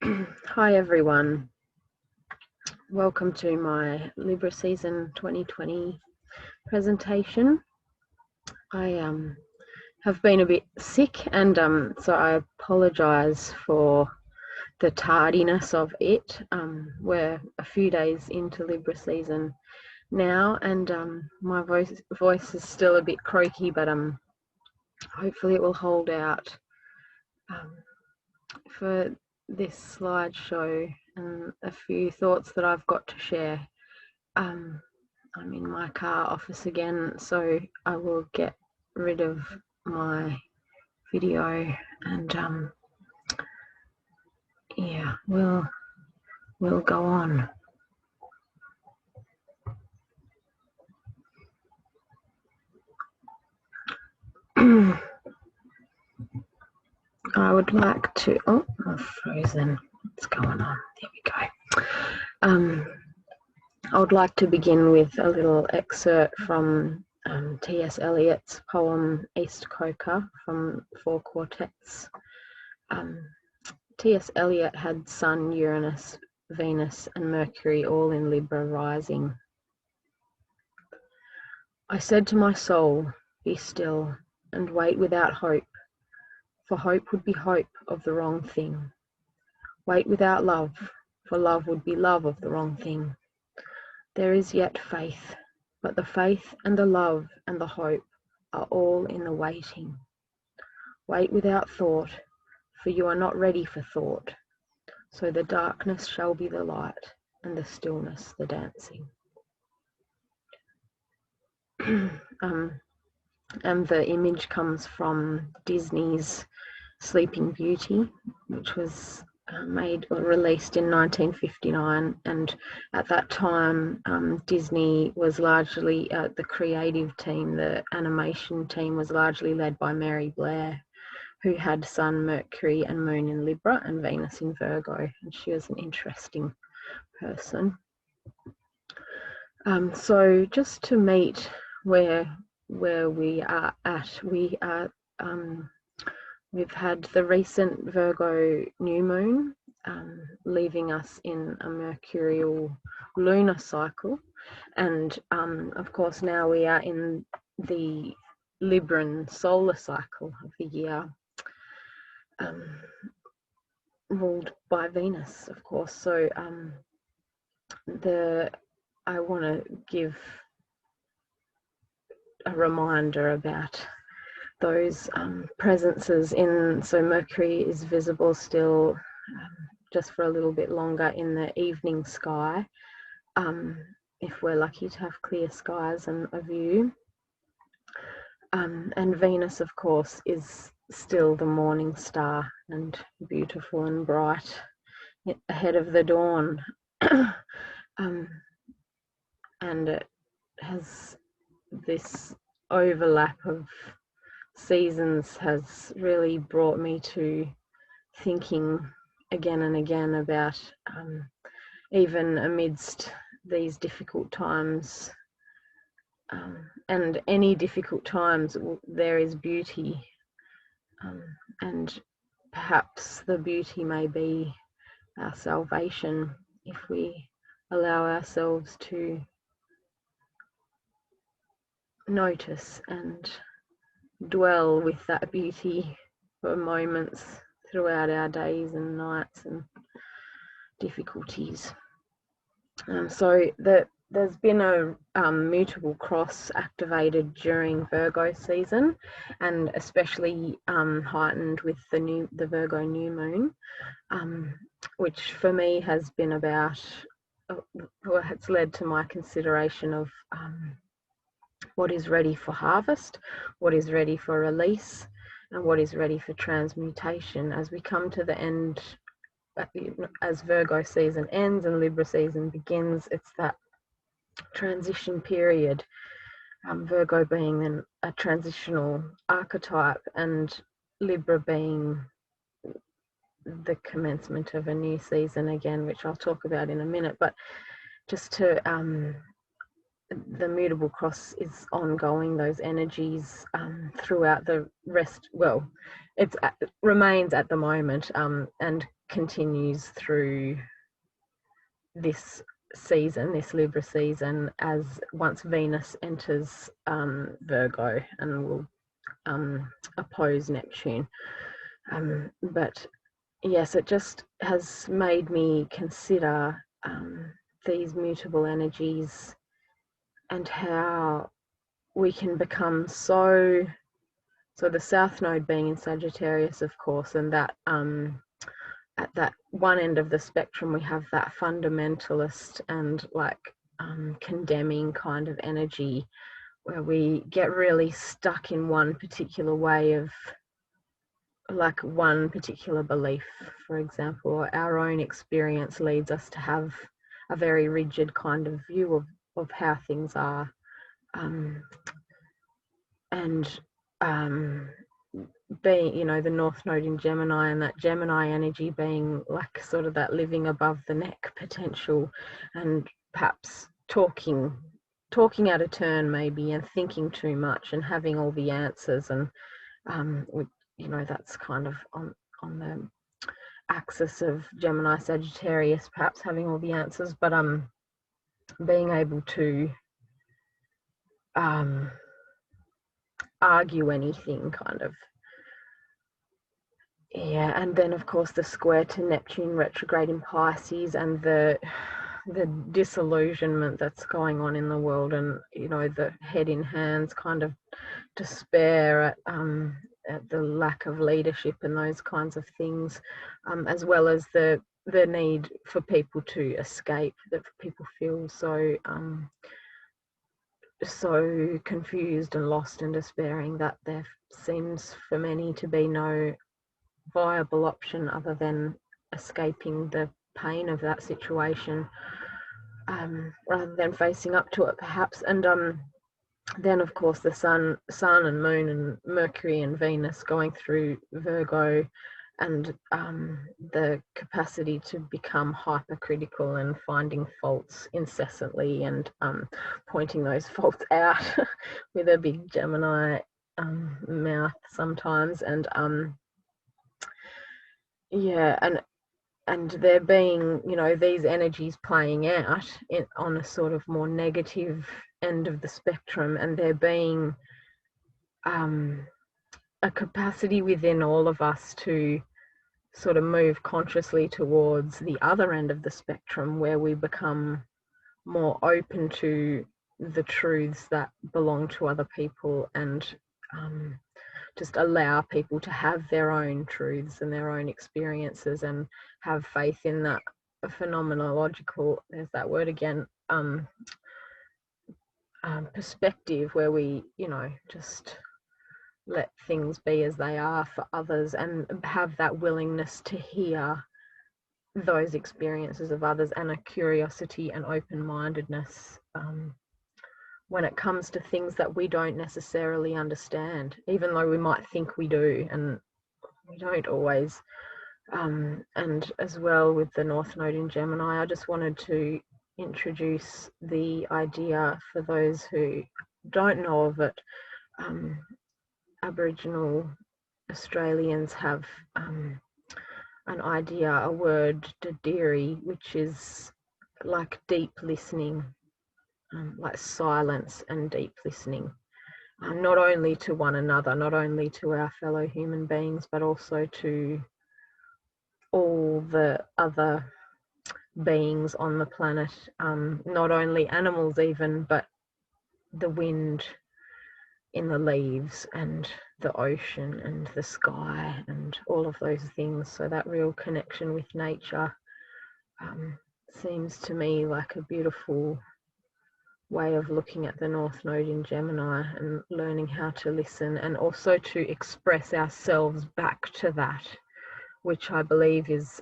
Hi everyone, welcome to my Libra season 2020 presentation. I have been a bit sick and so I apologise for the tardiness of it. We're a few days into Libra season now and my voice is still a bit croaky, but hopefully it will hold out. For this slideshow and a few thoughts that I've got to share. I'm in my car office again, so I will get rid of my video and yeah, we'll go on. I would like to, I'm frozen. What's going on? There we go. I would like to begin with a little excerpt from T.S. Eliot's poem East Coker from 4 quartets. T.S. Eliot had Sun, Uranus, Venus and Mercury all in Libra rising. I said to my soul, be still and wait without hope, for hope would be hope of the wrong thing. Wait without love, for love would be love of the wrong thing. There is yet faith, but the faith and the love and the hope are all in the waiting. Wait without thought, for you are not ready for thought. So the darkness shall be the light, and the stillness the dancing. And the image comes from Disney's Sleeping Beauty, which was released in 1959, and at that time Disney was largely the creative team, the animation team was largely led by Mary Blair, who had Sun, Mercury and Moon in Libra and Venus in Virgo, and she was an interesting person. So just to meet where we are at, we've had the recent Virgo new moon leaving us in a mercurial lunar cycle, and of course now we are in the Libran solar cycle of the year, ruled by Venus, of course. So I want to give a reminder about those presences in, so Mercury is visible still just for a little bit longer in the evening sky, if we're lucky to have clear skies and a view. And Venus, of course, is still the morning star and beautiful and bright ahead of the dawn. And it has this overlap of seasons has really brought me to thinking again and again about even amidst these difficult times, and any difficult times there is beauty, and perhaps the beauty may be our salvation if we allow ourselves to notice and dwell with that beauty for moments throughout our days and nights and difficulties. So there's been a mutable cross activated during Virgo season, and especially heightened with the Virgo new moon, which for me has been about, well, it's led to my consideration of what is ready for harvest, what is ready for release, and what is ready for transmutation as we come to the end. As Virgo season ends and Libra season begins, it's that transition period, Virgo being then a transitional archetype and Libra being the commencement of a new season again, which I'll talk about in a minute. But just to the mutable cross is ongoing, those energies throughout the rest, well, it remains at the moment and continues through this season, this Libra season, as once Venus enters Virgo and will oppose Neptune. But yes, it just has made me consider these mutable energies and how we can become so the South Node being in Sagittarius, of course, and that at that one end of the spectrum we have that fundamentalist and like condemning kind of energy where we get really stuck in one particular way of, like, one particular belief, for example. Our own experience leads us to have a very rigid kind of view of how things are. Being, you know, the North Node in Gemini and that Gemini energy being like sort of that living above the neck potential, and perhaps talking out of turn maybe, and thinking too much and having all the answers, and you know, that's kind of on the axis of Gemini Sagittarius, perhaps having all the answers, but being able to argue anything, kind of. Yeah, and then of course the square to Neptune retrograde in Pisces, and the disillusionment that's going on in the world, and, you know, the head in hands kind of despair at the lack of leadership and those kinds of things, as well as the need for people to escape, that people feel so so confused and lost and despairing that there seems for many to be no viable option other than escaping the pain of that situation, rather than facing up to it, perhaps. And then of course the sun and moon and Mercury and Venus going through Virgo, and the capacity to become hypercritical and finding faults incessantly, and pointing those faults out with a big Gemini mouth sometimes, and yeah, and there being, you know, these energies playing out on a sort of more negative end of the spectrum, and there being a capacity within all of us to sort of move consciously towards the other end of the spectrum, where we become more open to the truths that belong to other people, and just allow people to have their own truths and their own experiences, and have faith in that phenomenological, there's that word again, perspective, where we, you know, just let things be as they are for others, and have that willingness to hear those experiences of others, and a curiosity and open-mindedness when it comes to things that we don't necessarily understand, even though we might think we do, and we don't always. And as well with the North Node in Gemini, I just wanted to introduce the idea for those who don't know of it. Aboriginal Australians have an idea, a word, dadiri, which is like deep listening, like silence and deep listening, not only to one another, not only to our fellow human beings, but also to all the other beings on the planet, not only animals even, but the wind in the leaves and the ocean and the sky and all of those things. So that real connection with nature seems to me like a beautiful way of looking at the North Node in Gemini, and learning how to listen, and also to express ourselves back to that, which I believe is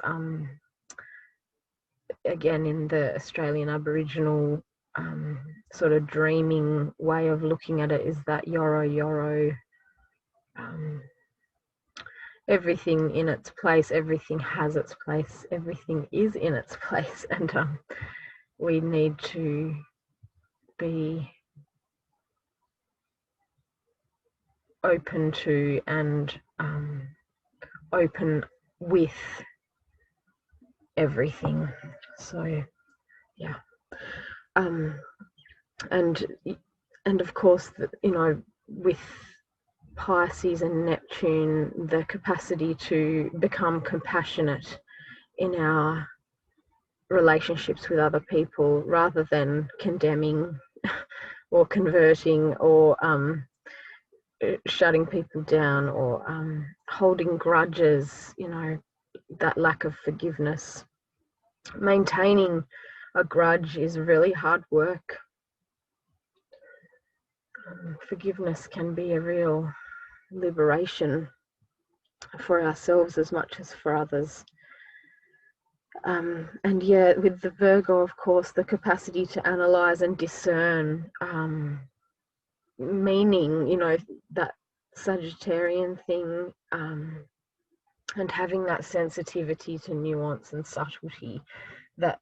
again in the Australian Aboriginal sort of dreaming way of looking at it, is that yoro yoro, everything in its place, everything has its place, everything is in its place, and we need to be open to and open with everything. So yeah, and of course, you know, with Pisces and Neptune, the capacity to become compassionate in our relationships with other people rather than condemning or converting or shutting people down or holding grudges, you know, that lack of forgiveness. Maintaining a grudge is really hard work. Forgiveness can be a real liberation for ourselves as much as for others. And yeah, with the Virgo, of course, the capacity to analyze and discern meaning, you know, that Sagittarian thing, and having that sensitivity to nuance and subtlety that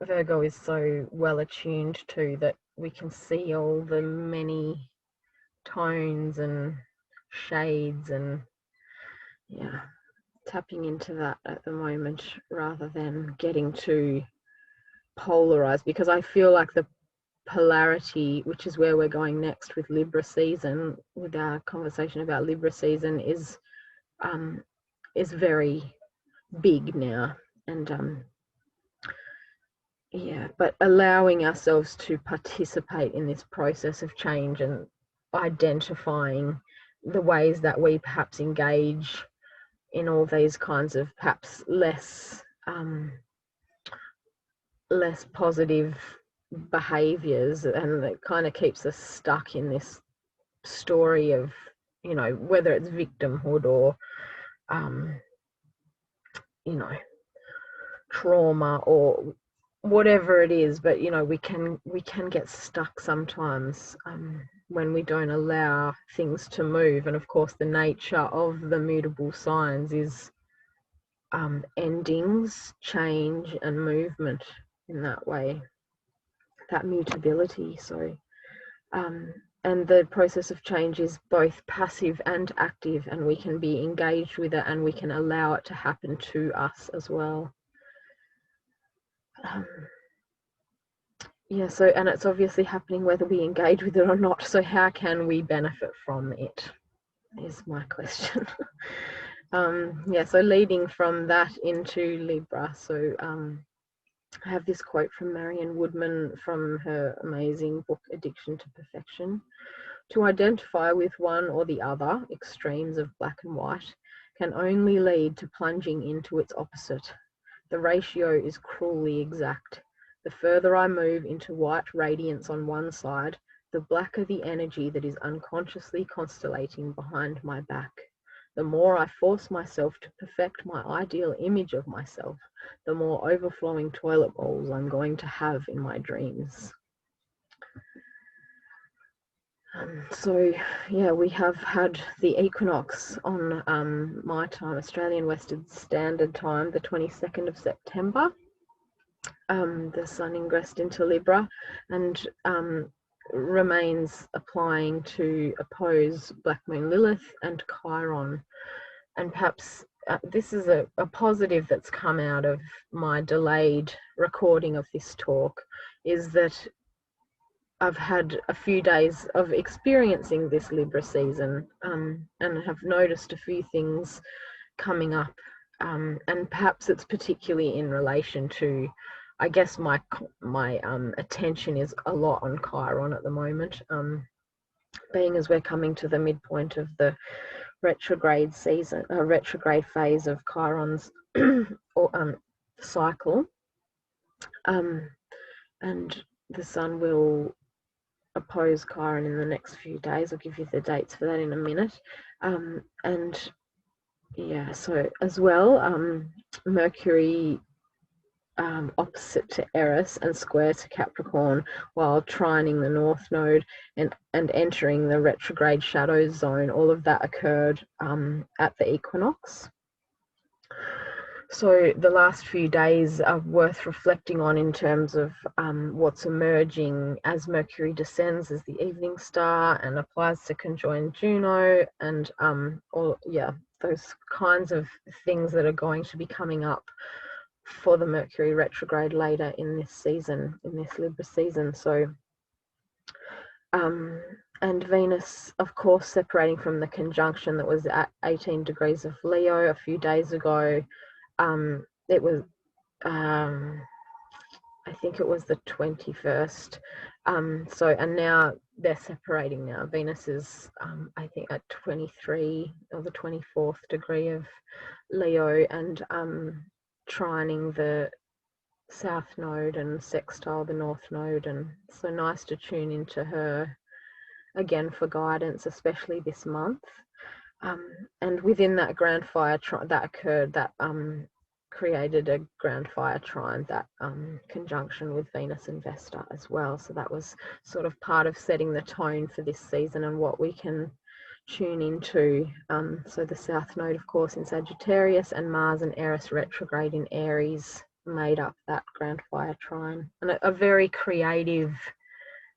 Virgo is so well attuned to, that we can see all the many tones and shades, and yeah, tapping into that at the moment rather than getting too polarized, because I feel like the polarity, which is where we're going next with Libra season, with our conversation about Libra season, is very big now. And yeah, but allowing ourselves to participate in this process of change and identifying the ways that we perhaps engage in all these kinds of perhaps less positive behaviors, and it kind of keeps us stuck in this story of, you know, whether it's victimhood or you know, trauma or whatever it is. But you know, we can get stuck sometimes when we don't allow things to move. And of course, the nature of the mutable signs is endings, change, and movement in that way, that mutability. So and the process of change is both passive and active, and we can be engaged with it and we can allow it to happen to us as well. Yeah, so, and it's obviously happening whether we engage with it or not. So how can we benefit from it is my question. Yeah, so leading from that into Libra. So I have this quote from Marion Woodman from her amazing book, Addiction to Perfection. To identify with one or the other, extremes of black and white, can only lead to plunging into its opposite. The ratio is cruelly exact. The further I move into white radiance on one side, the blacker the energy that is unconsciously constellating behind my back. The more I force myself to perfect my ideal image of myself, the more overflowing toilet bowls I'm going to have in my dreams. So yeah, we have had the equinox on my time, Australian Western Standard Time, the 22nd of September. The sun ingressed into Libra and remains applying to oppose Black Moon Lilith and Chiron. And perhaps this is a positive that's come out of my delayed recording of this talk, is that I've had a few days of experiencing this Libra season and have noticed a few things coming up, and perhaps it's particularly in relation to, I guess my attention is a lot on Chiron at the moment, being as we're coming to the midpoint of the retrograde season, retrograde phase of Chiron's or cycle, and the sun will oppose Chiron in the next few days. I'll give you the dates for that in a minute. And yeah, so as well, Mercury opposite to Eris and square to Capricorn, while trining the North Node and entering the retrograde shadow zone. All of that occurred at the equinox. So the last few days are worth reflecting on in terms of what's emerging as Mercury descends as the evening star and applies to conjoin Juno, and those kinds of things that are going to be coming up for the Mercury retrograde later in this season, in this Libra season. So and Venus, of course, separating from the conjunction that was at 18 degrees of Leo a few days ago. It was, I think it was the 21st. And now they're separating now. Venus is, I think, at 23 or the 24th degree of Leo, and trining the South Node and sextile the North Node. And so nice to tune into her again for guidance, especially this month. And within that grand fire that occurred, that created a grand fire trine, that conjunction with Venus and Vesta as well. So that was sort of part of setting the tone for this season and what we can tune into. So the South Node, of course, in Sagittarius, and Mars and Eris retrograde in Aries made up that grand fire trine. And a very creative,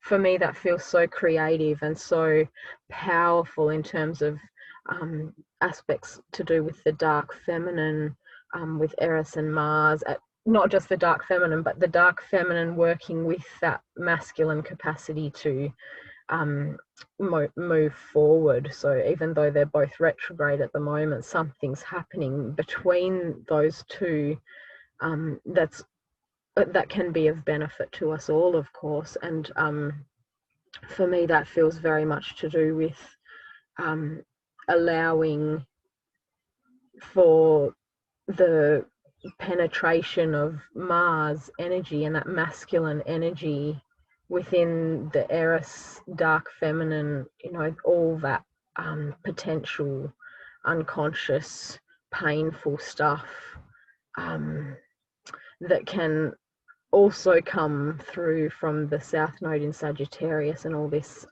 for me, that feels so creative and so powerful in terms of aspects to do with the dark feminine, with Eris and Mars, not just the dark feminine, but the dark feminine working with that masculine capacity to move forward. So even though they're both retrograde at the moment, something's happening between those two that can be of benefit to us all, of course. And for me, that feels very much to do with allowing for the penetration of Mars energy and that masculine energy within the Eris dark feminine, all that potential unconscious painful stuff that can also come through from the South Node in Sagittarius, and all this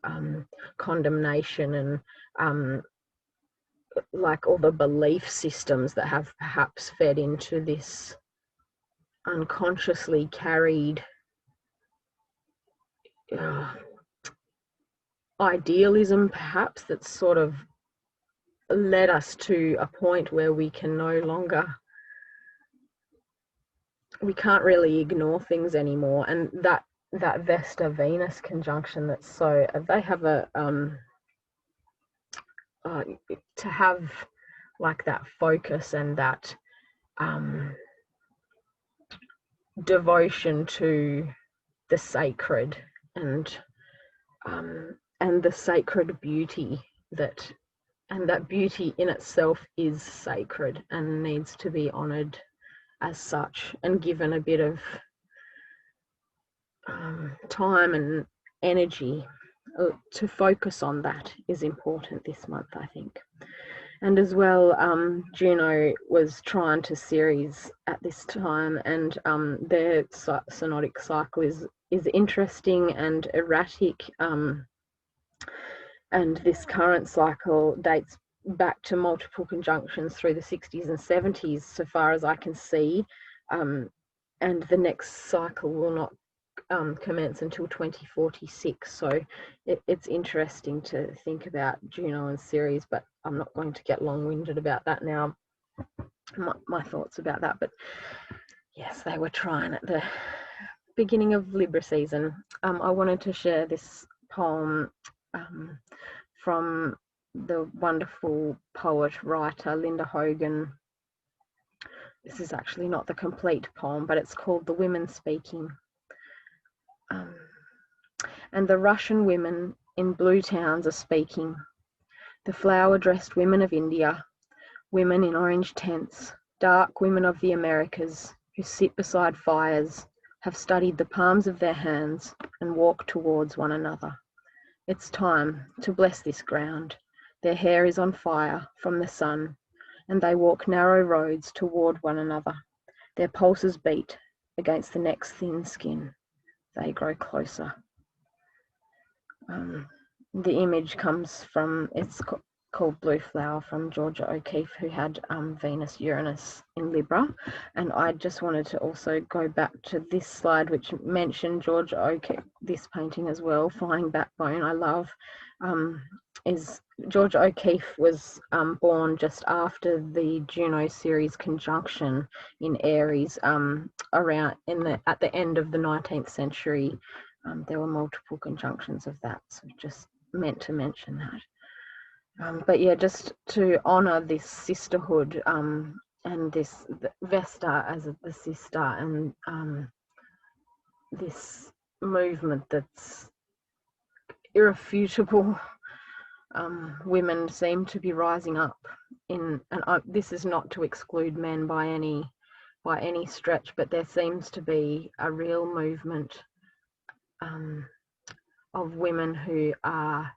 condemnation and like all the belief systems that have perhaps fed into this unconsciously carried idealism, perhaps, that's sort of led us to a point where we can't really ignore things anymore. And that Vesta Venus conjunction, that's so, they have a to have like that focus and that devotion to the sacred and the sacred beauty, that beauty in itself is sacred and needs to be honored as such and given a bit of time and energy to focus on. That is important this month, I think. And as well, Juno was trine to Ceres at this time, and their synodic cycle is interesting and erratic, and this current cycle dates back to multiple conjunctions through the 60s and 70s, so far as I can see, and the next cycle will not commence until 2046. So it's interesting to think about Juno and Ceres, but I'm not going to get long-winded about that now, my thoughts about that. But yes, they were trine at the beginning of Libra season. I wanted to share this poem from the wonderful poet writer Linda Hogan. This is actually not the complete poem, but it's called The Women Speaking. And the Russian women in blue towns are speaking, the flower-dressed women of India, women in orange tents, dark women of the Americas who sit beside fires, have studied the palms of their hands and walk towards one another. It's time to bless this ground. Their hair is on fire from the sun, and they walk narrow roads toward one another. Their pulses beat against the neck's thin skin. They grow closer. The image comes from, it's called Blue Flower from Georgia O'Keeffe, who had Venus Uranus in Libra. And I just wanted to also go back to this slide, which mentioned Georgia O'Keeffe, this painting as well, Flying Backbone, I love. Is Georgia O'Keeffe was born just after the Juno Ceres conjunction in Aries, around at the end of the 19th century. There were multiple conjunctions of that, so just meant to mention that. But yeah, just to honour this sisterhood, and this Vesta as the sister, and this movement that's irrefutable. Women seem to be rising up in, and this is not to exclude men by any stretch, but there seems to be a real movement of women who are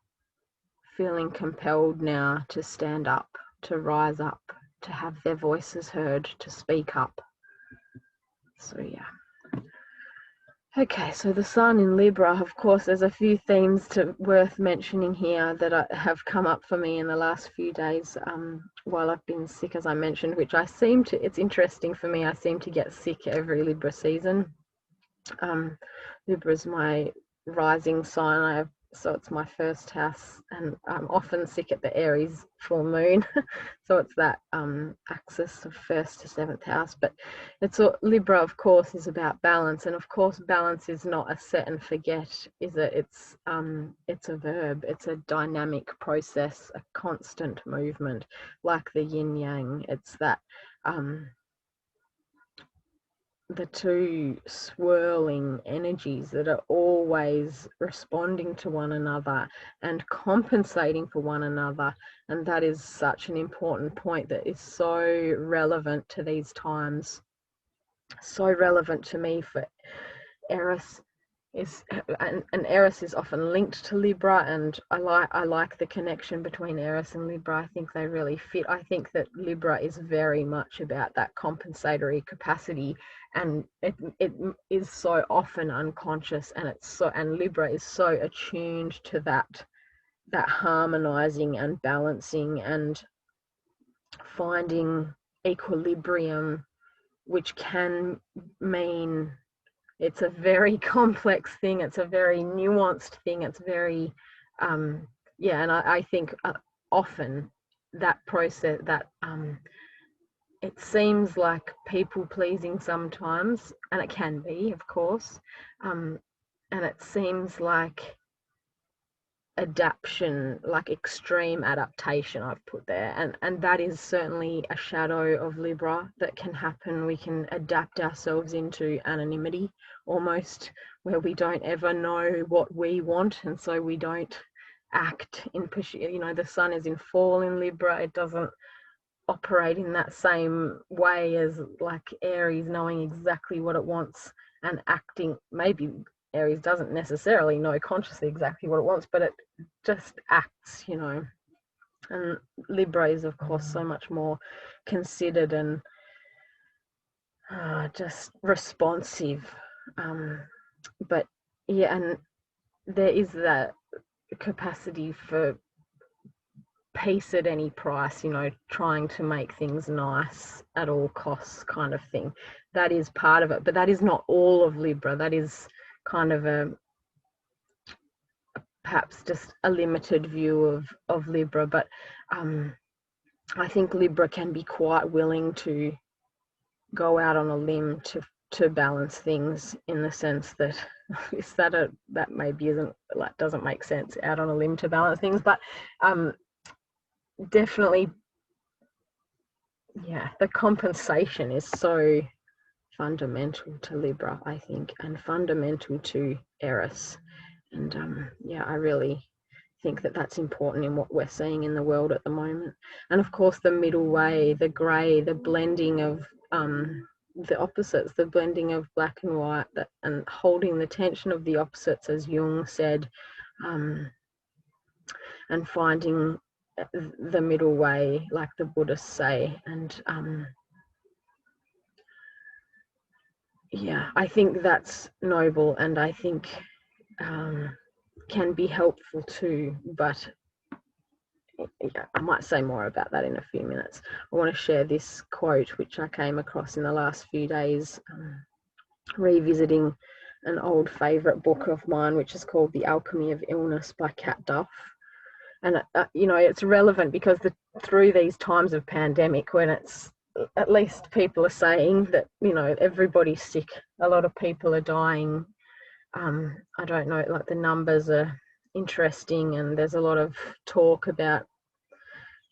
feeling compelled now to stand up, to rise up, to have their voices heard, to speak up. So yeah. Okay, so the sun in Libra, of course, there's a few themes worth mentioning here that have come up for me in the last few days while I've been sick, as I mentioned, which it's interesting for me, I seem to get sick every Libra season. Libra is my rising sign, so it's my first house, and I'm often sick at the Aries full moon. So it's that axis of 1st to 7th house. But Libra, of course, is about balance, and of course balance is not a set and forget, is it? It's a verb, it's a dynamic process, a constant movement, like the yin yang. It's that the two swirling energies that are always responding to one another and compensating for one another. And that is such an important point that is so relevant to these times, so relevant to me. For Eris and Eris is often linked to Libra, and I like the connection between Eris and Libra. I think they really fit. I think that Libra is very much about that compensatory capacity, and it is so often unconscious, and Libra is so attuned to that harmonizing and balancing and finding equilibrium, which can mean it's a very complex thing, it's a very nuanced thing, it's very yeah, and I think often that process, that it seems like people pleasing sometimes, and it can be, of course, and it seems like adaptation, like extreme adaptation, I've put there, and that is certainly a shadow of Libra that can happen. We can adapt ourselves into anonymity almost, where we don't ever know what we want, and so we don't act in pursuit. The sun is in fall in Libra, it doesn't operate in that same way as like Aries, knowing exactly what it wants and acting. Maybe Aries doesn't necessarily know consciously exactly what it wants, but it just acts, and Libra is, of course, so much more considered and just responsive, but yeah, and there is that capacity for peace at any price, trying to make things nice at all costs kind of thing. That is part of it, but that is not all of Libra. That is kind of perhaps just a limited view of Libra, but I think Libra can be quite willing to go out on a limb to balance things, in the sense that that maybe doesn't make sense, out on a limb to balance things, but definitely, yeah, the compensation is so fundamental to Libra, I think, and fundamental to Eris. And yeah, I really think that that's important in what we're seeing in the world at the moment. And of course, the middle way, the grey, the blending of the opposites, the blending of black and white, and holding the tension of the opposites, as Jung said, and finding the middle way, like the Buddhists say. And yeah, I think that's noble, and I think can be helpful too, but I might say more about that in a few minutes. I want to share this quote which I came across in the last few days, revisiting an old favourite book of mine, which is called The Alchemy of Illness by Kat Duff. And it's relevant because through these times of pandemic, when it's at least people are saying that everybody's sick, a lot of people are dying. I don't know, like the numbers are interesting, and there's a lot of talk about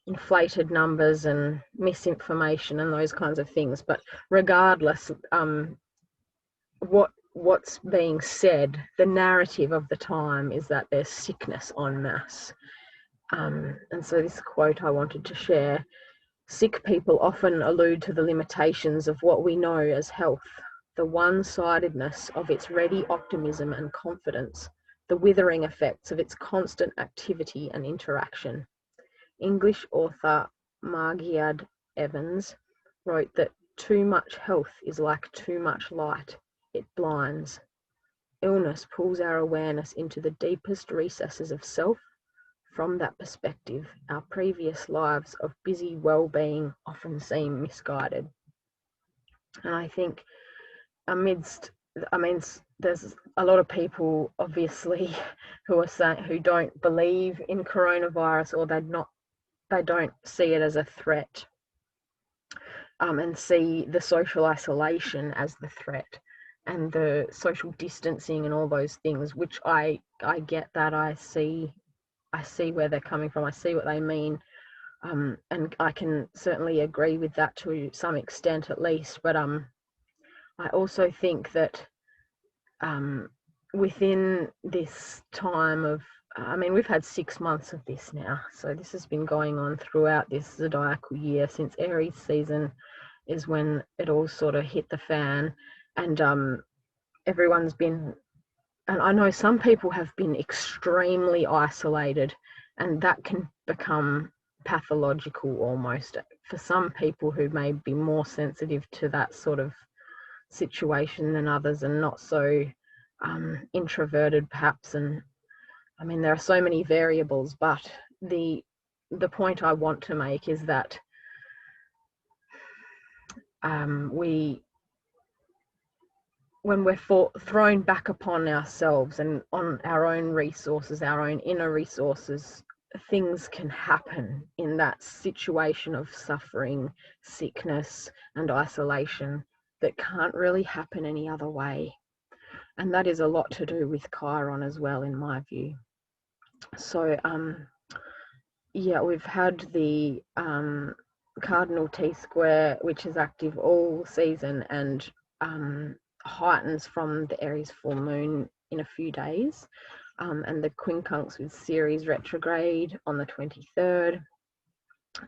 inflated numbers and misinformation and those kinds of things. But regardless, what's being said, the narrative of the time is that there's sickness en masse. And so this quote I wanted to share: sick people often allude to the limitations of what we know as health, the one-sidedness of its ready optimism and confidence, the withering effects of its constant activity and interaction. English author Margiad Evans wrote that too much health is like too much light. It blinds. Illness pulls our awareness into the deepest recesses of self. From that perspective, our previous lives of busy well-being often seem misguided. And I think there's a lot of people obviously who don't believe in coronavirus, or they don't see it as a threat, and see the social isolation as the threat, and the social distancing and all those things, which I get that. I see where they're coming from. I see what they mean, and I can certainly agree with that to some extent, at least. But I also think that within this time of, we've had 6 months of this now, so this has been going on throughout this zodiacal year. Since Aries season is when it all sort of hit the fan, and everyone's been, and I know some people have been extremely isolated, and that can become pathological almost for some people who may be more sensitive to that sort of situation than others, and not so introverted perhaps. And there are so many variables, but the point I want to make is that when we're thrown back upon ourselves and on our own resources, our own inner resources, things can happen in that situation of suffering, sickness, and isolation that can't really happen any other way. And that is a lot to do with Chiron as well, in my view. So, we've had the Cardinal T-square, which is active all season and heightens from the Aries full moon in a few days, and the quincunx with Ceres retrograde on the 23rd,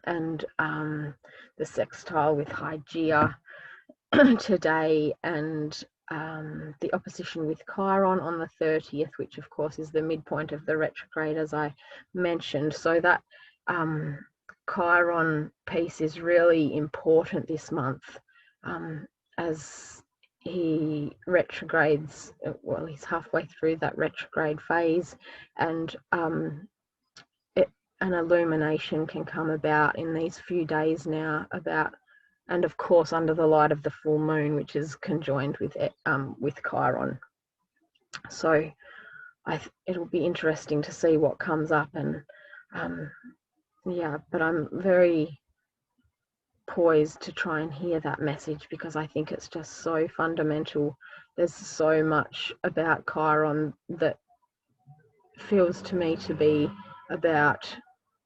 and the sextile with Hygeia today, and the opposition with Chiron on the 30th, which of course is the midpoint of the retrograde, as I mentioned. So that Chiron piece is really important this month, as he retrogrades. Well, he's halfway through that retrograde phase, and an illumination can come about in these few days now about, and of course under the light of the full moon, which is conjoined with Chiron. So it'll be interesting to see what comes up, and but I'm very poised to try and hear that message, because I think it's just so fundamental. There's so much about Chiron that feels to me to be about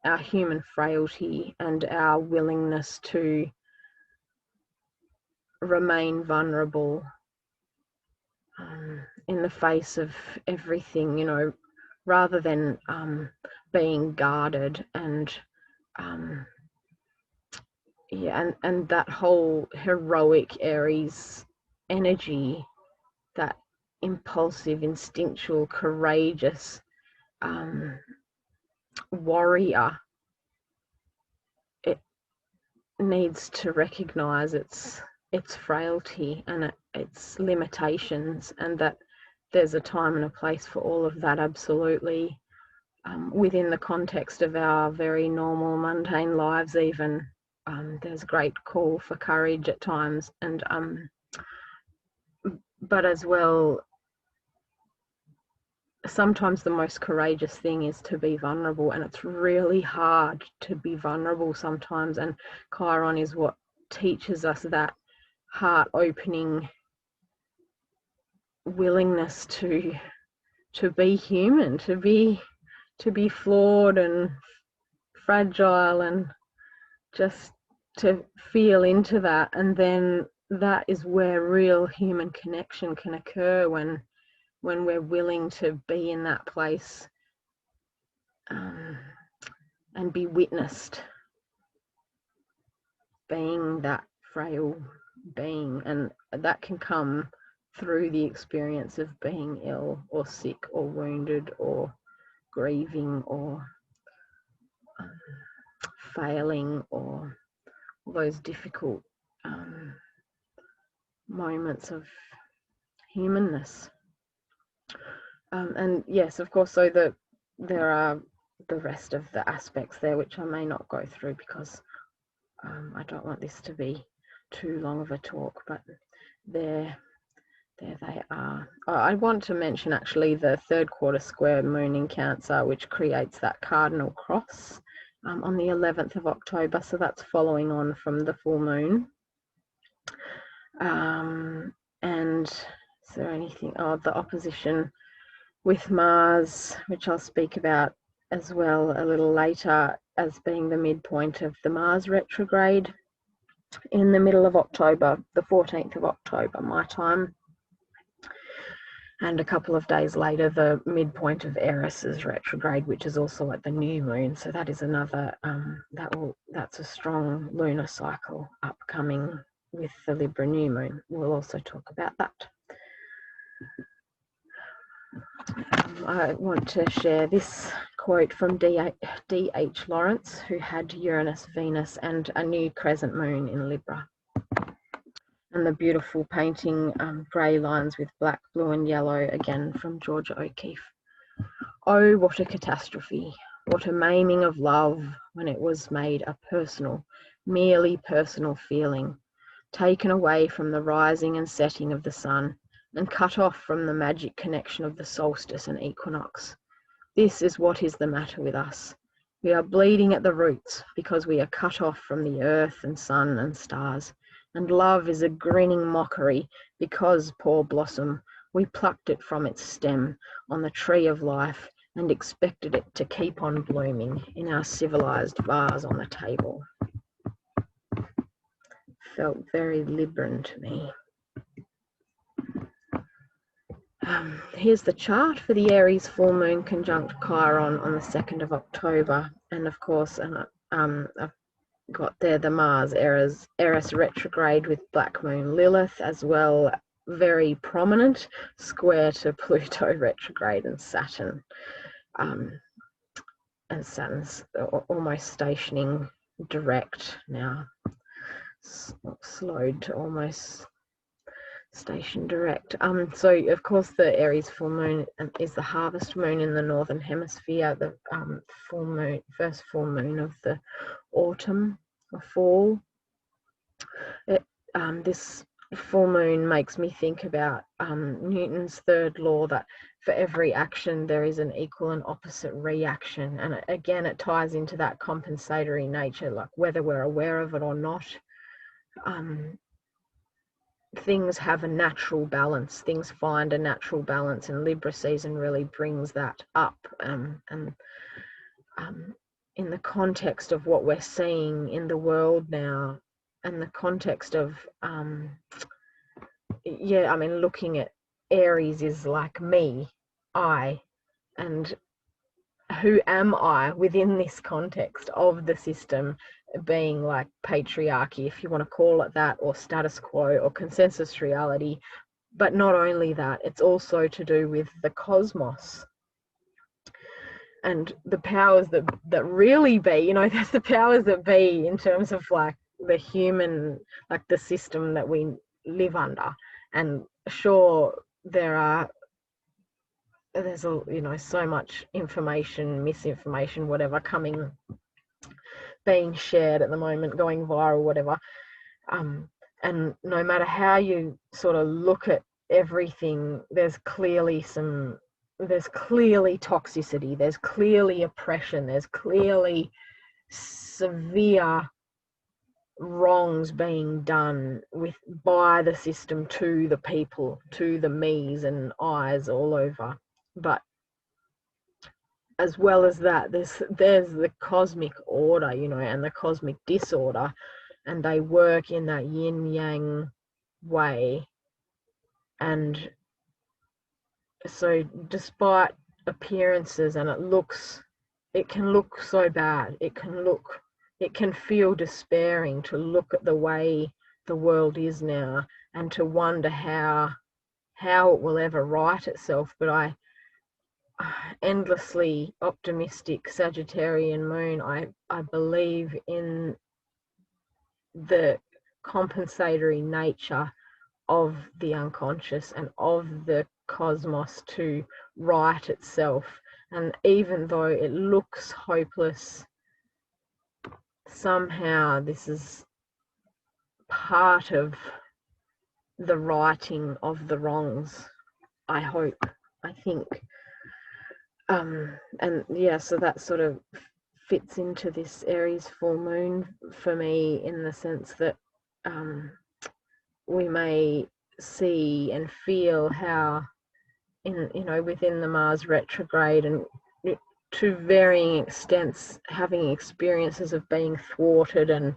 our human frailty and our willingness to remain vulnerable in the face of everything, rather than being guarded, and and that whole heroic Aries energy, that impulsive, instinctual, courageous warrior, it needs to recognize its frailty and its limitations, and that there's a time and a place for all of that, absolutely. within the context of our very normal, mundane lives even, there's great call for courage at times, and but as well, sometimes the most courageous thing is to be vulnerable, and it's really hard to be vulnerable sometimes, and Chiron is what teaches us that heart-opening willingness to be human, to be flawed and fragile, and just to feel into that. And then that is where real human connection can occur, when we're willing to be in that place, and be witnessed being that frail being. And that can come through the experience of being ill or sick or wounded or grieving or failing, or those difficult moments of humanness. And yes, of course, so there are the rest of the aspects there, which I may not go through because I don't want this to be too long of a talk, but there they are. I want to mention actually the third quarter square moon in Cancer, which creates that cardinal cross on the 11th of October. So that's following on from the full moon. And is there anything? Oh, the opposition with Mars, which I'll speak about as well a little later, as being the midpoint of the Mars retrograde in the middle of October, the 14th of October, my time. And a couple of days later, the midpoint of Eris's retrograde, which is also at the new moon. So that is another, that's a strong lunar cycle upcoming with the Libra new moon. We'll also talk about that. I want to share this quote from D.H. Lawrence, who had Uranus, Venus, and a new crescent moon in Libra. And the beautiful painting, grey lines with black, blue, and yellow, again from Georgia O'Keeffe. Oh, what a catastrophe! What a maiming of love when it was made a personal, merely personal feeling, taken away from the rising and setting of the sun, and cut off from the magic connection of the solstice and equinox. This is what is the matter with us. We are bleeding at the roots because we are cut off from the earth and sun and stars. And love is a grinning mockery because, poor blossom, we plucked it from its stem on the tree of life and expected it to keep on blooming in our civilized vase on the table. Felt very Libran to me. Here's the chart for the Aries full moon conjunct Chiron on the 2nd of October. And of course, I've got there the Mars Eris retrograde with Black Moon Lilith as well, very prominent, square to Pluto retrograde and Saturn. And Saturn's almost stationing direct now, slowed to almost station direct. So of course the Aries full moon is the harvest moon in the northern hemisphere, the full moon, first full moon of the autumn or fall. This full moon makes me think about Newton's third law, that for every action there is an equal and opposite reaction, and again it ties into that compensatory nature, like whether we're aware of it or not. Things have a natural balance, things find a natural balance, and Libra season really brings that up. And in the context of what we're seeing in the world now, and the context of, looking at Aries is like me, I, and who am I within this context of the system, being like patriarchy, if you want to call it that, or status quo, or consensus reality. But not only that, it's also to do with the cosmos and the powers that really be, there's the powers that be in terms of like the human, like the system that we live under. And sure, there are there's a, so much information, misinformation, whatever, being shared at the moment, going viral, whatever. And no matter how you sort of look at everything, there's clearly toxicity, there's clearly oppression, there's clearly severe wrongs being done by the system to the people, to the me's and I's all over. But as well as that, there's the cosmic order, and the cosmic disorder, and they work in that yin yang way. And so despite appearances, and it can look so bad, it can feel despairing to look at the way the world is now, and to wonder how it will ever right itself. But I endlessly optimistic Sagittarian moon, I believe in the compensatory nature of the unconscious and of the cosmos to right itself. And even though it looks hopeless, somehow this is part of the righting of the wrongs, I hope, I think. And yeah, so that sort of fits into this Aries full moon for me, in the sense that we may see and feel how within the Mars retrograde, and to varying extents, having experiences of being thwarted, and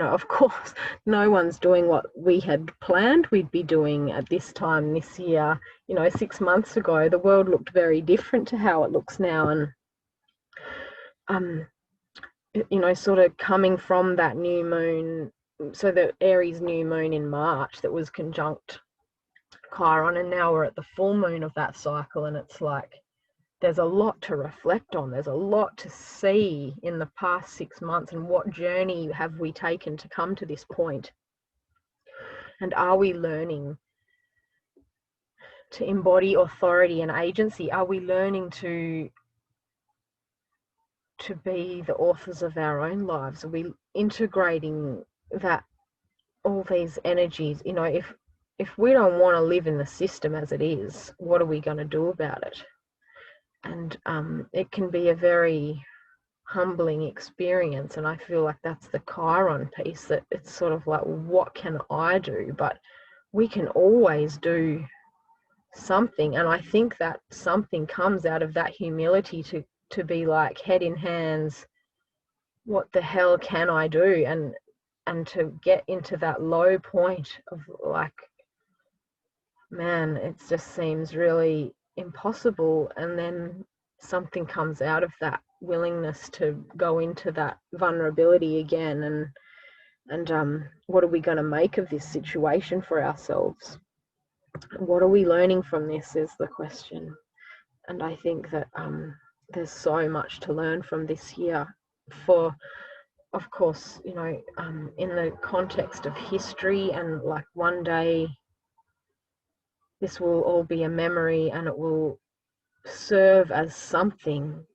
of course no one's doing what we had planned we'd be doing at this time this year. 6 months ago the world looked very different to how it looks now, and sort of coming from that new moon, so the Aries new moon in March that was conjunct Chiron, and now we're at the full moon of that cycle, and it's like there's a lot to reflect on. There's a lot to see in the past 6 months, and what journey have we taken to come to this point? And are we learning to embody authority and agency? Are we learning to be the authors of our own lives? Are we integrating that, all these energies? If we don't want to live in the system as it is, what are we going to do about it? And it can be a very humbling experience, and I feel like that's the Chiron piece, that it's sort of like, what can I do? But we can always do something, and I think that something comes out of that humility to be like, head in hands, what the hell can I do? And to get into that low point of like, man, it just seems really impossible, and then something comes out of that willingness to go into that vulnerability again, and what are we going to make of this situation for ourselves? What are we learning from this is the question. And I think that there's so much to learn from this year, for, of course, in the context of history, and like one day this will all be a memory, and it will serve as something.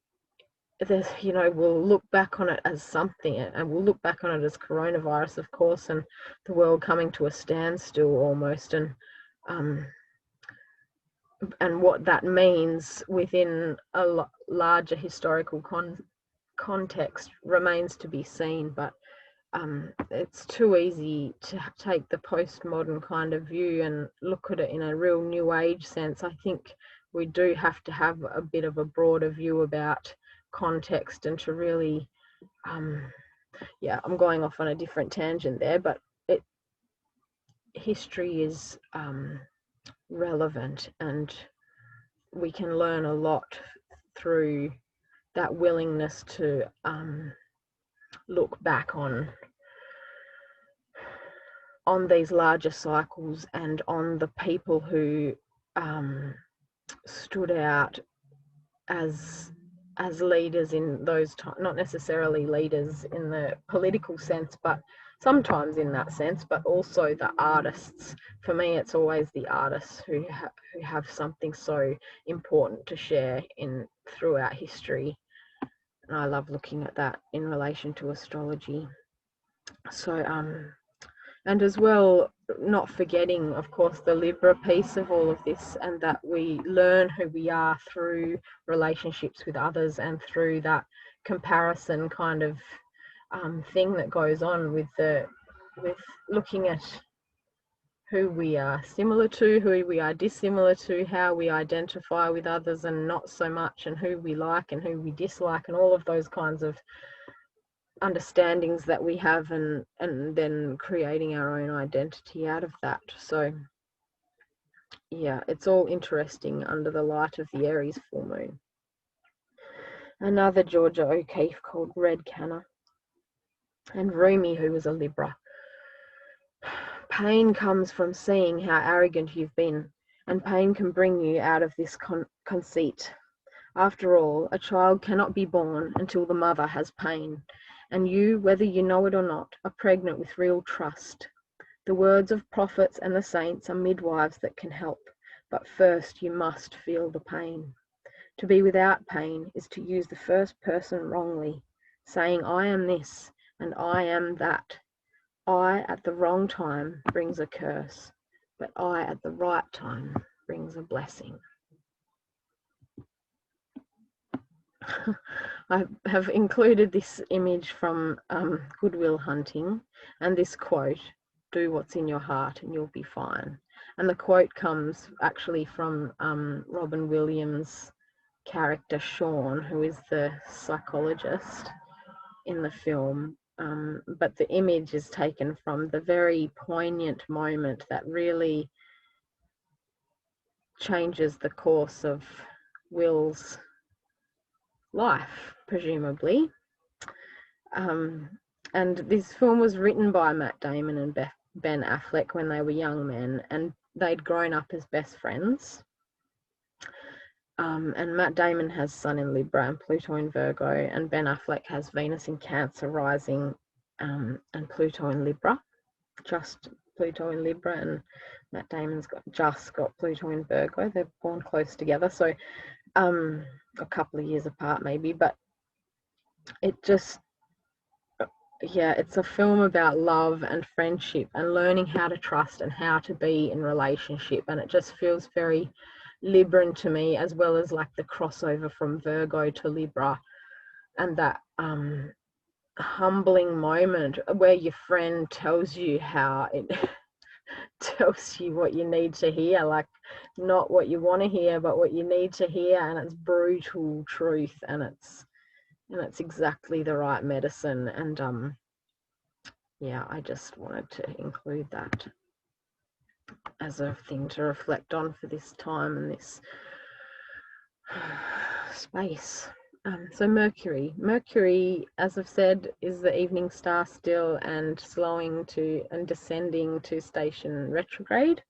We'll look back on it as something, and we'll look back on it as coronavirus, of course, and the world coming to a standstill almost, and what that means within a larger historical context remains to be seen. But it's too easy to take the postmodern kind of view and look at it in a real new age sense. I think we do have to have a bit of a broader view about context, and to really I'm going off on a different tangent there, but history is relevant, and we can learn a lot through that willingness to look back on these larger cycles, and on the people who stood out as leaders in those times, not necessarily leaders in the political sense, but sometimes in that sense, but also the artists. For me, it's always the artists who have something so important to share throughout history. And I love looking at that in relation to astrology. So, and as well, not forgetting, of course, the Libra piece of all of this, and that we learn who we are through relationships with others and through that comparison kind of thing that goes on with looking at who we are similar to, who we are dissimilar to, how we identify with others and not so much, and who we like and who we dislike, and all of those kinds of understandings that we have, and then creating our own identity out of that. So yeah, it's all interesting under the light of the Aries full moon. Another Georgia O'Keeffe called Red Canna, and Rumi, who was a Libra. Pain comes from seeing how arrogant you've been, and pain can bring you out of this conceit. After all, a child cannot be born until the mother has pain, and you, whether you know it or not, are pregnant with real trust. The words of prophets and the saints are midwives that can help, but first you must feel the pain. To be without pain is to use the first person wrongly, saying I am this and I am that. I at the wrong time brings a curse, but I at the right time brings a blessing. I have included this image from Good Will Hunting, and this quote, do what's in your heart and you'll be fine. And the quote comes actually from Robin Williams' character Sean, who is the psychologist in the film. But the image is taken from the very poignant moment that really changes the course of Will's life, presumably. And this film was written by Matt Damon and Ben Affleck when they were young men, and they'd grown up as best friends. And Matt Damon has Sun in Libra and Pluto in Virgo, and Ben Affleck has Venus in Cancer rising and Pluto in Libra, just Pluto in Libra, and Matt Damon's just got Pluto in Virgo. They're born close together, so a couple of years apart maybe, but it just, yeah, it's a film about love and friendship and learning how to trust and how to be in relationship, and it just feels very Libran to me, as well as like the crossover from Virgo to Libra, and that humbling moment where your friend tells you how it tells you what you need to hear, like not what you want to hear but what you need to hear, and it's brutal truth, and it's exactly the right medicine. And yeah, I just wanted to include that as a thing to reflect on for this time and this space. So Mercury, as I've said, is the evening star still, and slowing to and descending to station retrograde.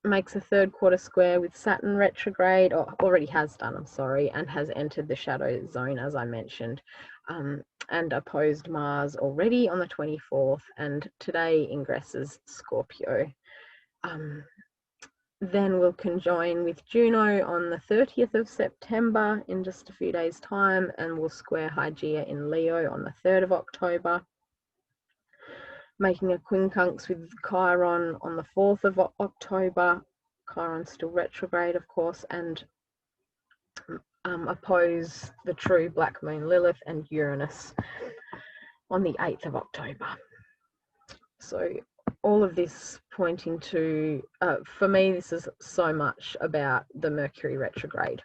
Makes a third quarter square with Saturn retrograde, or already has done, I'm sorry, and has entered the shadow zone, as I mentioned, and opposed Mars already on the 24th, and today ingresses Scorpio. Then we'll conjoin with Juno on the 30th of September in just a few days' time, and we'll square Hygeia in Leo on the 3rd of October, making a quincunx with Chiron on the 4th of October. Chiron's still retrograde, of course, and oppose the true black moon Lilith and Uranus on the 8th of October. So all of this pointing to, for me, this is so much about the Mercury retrograde.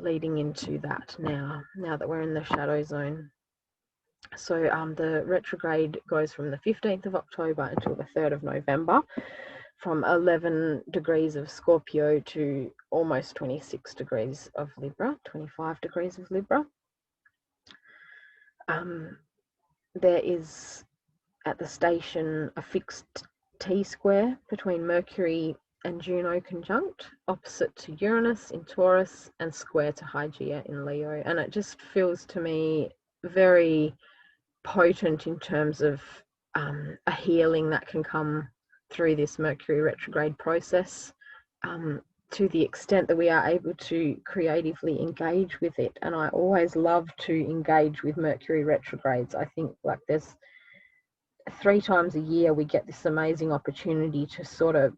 Leading into that now that we're in the shadow zone. So the retrograde goes from the 15th of October until the 3rd of November, from 11 degrees of Scorpio to almost 26 degrees of Libra, 25 degrees of Libra. There is at the station a fixed T-square between Mercury and Juno conjunct, opposite to Uranus in Taurus and square to Hygeia in Leo. And it just feels to me very potent in terms of a healing that can come through this Mercury retrograde process, to the extent that we are able to creatively engage with it. And I always love to engage with Mercury retrogrades. I think like there's 3 times a year we get this amazing opportunity to sort of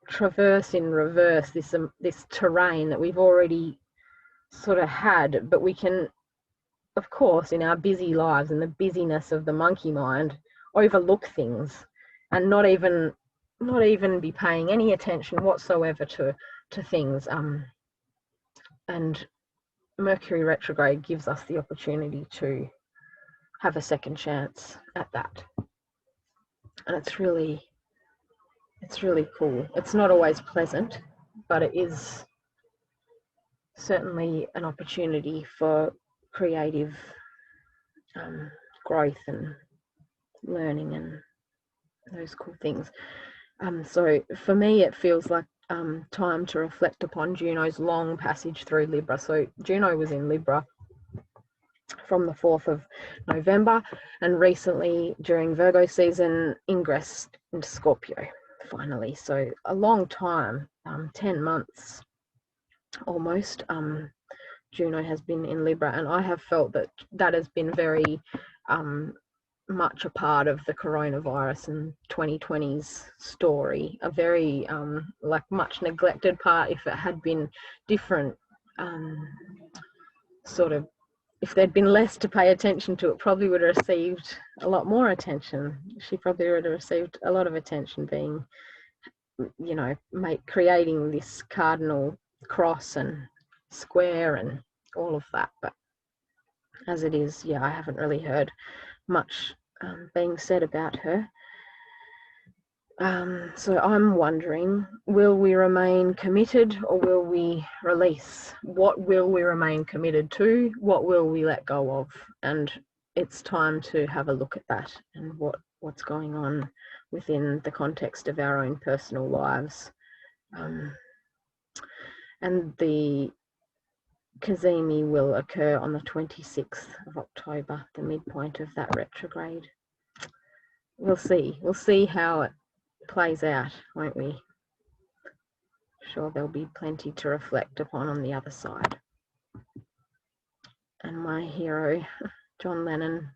traverse in reverse this terrain that we've already sort of had, but we can, of course, in our busy lives and the busyness of the monkey mind, overlook things and not even be paying any attention whatsoever to things. And Mercury retrograde gives us the opportunity to have a second chance at that, and it's really cool. It's not always pleasant, but it is certainly an opportunity for creative growth and learning and those cool things. So for me, it feels like time to reflect upon Juno's long passage through Libra. So Juno was in Libra from the 4th of November, and recently during Virgo season ingressed into Scorpio finally. So a long time, 10 months almost, Juno has been in Libra, and I have felt that has been very much a part of the coronavirus and 2020's story, a very like much neglected part. If it had been different, sort of, if there'd been less to pay attention to, it probably would have received a lot more attention. She probably would have received a lot of attention, being, you know, creating this cardinal cross and square and all of that. But as it is, yeah, I haven't really heard much being said about her. So I'm wondering, will we remain committed or will we release? What will we remain committed to? What will we let go of? And it's time to have a look at that and what's going on within the context of our own personal lives. And the Kazemi will occur on the 26th of October, the midpoint of that retrograde. We'll see how it plays out, won't we? Sure, there'll be plenty to reflect upon on the other side. And my hero, John Lennon,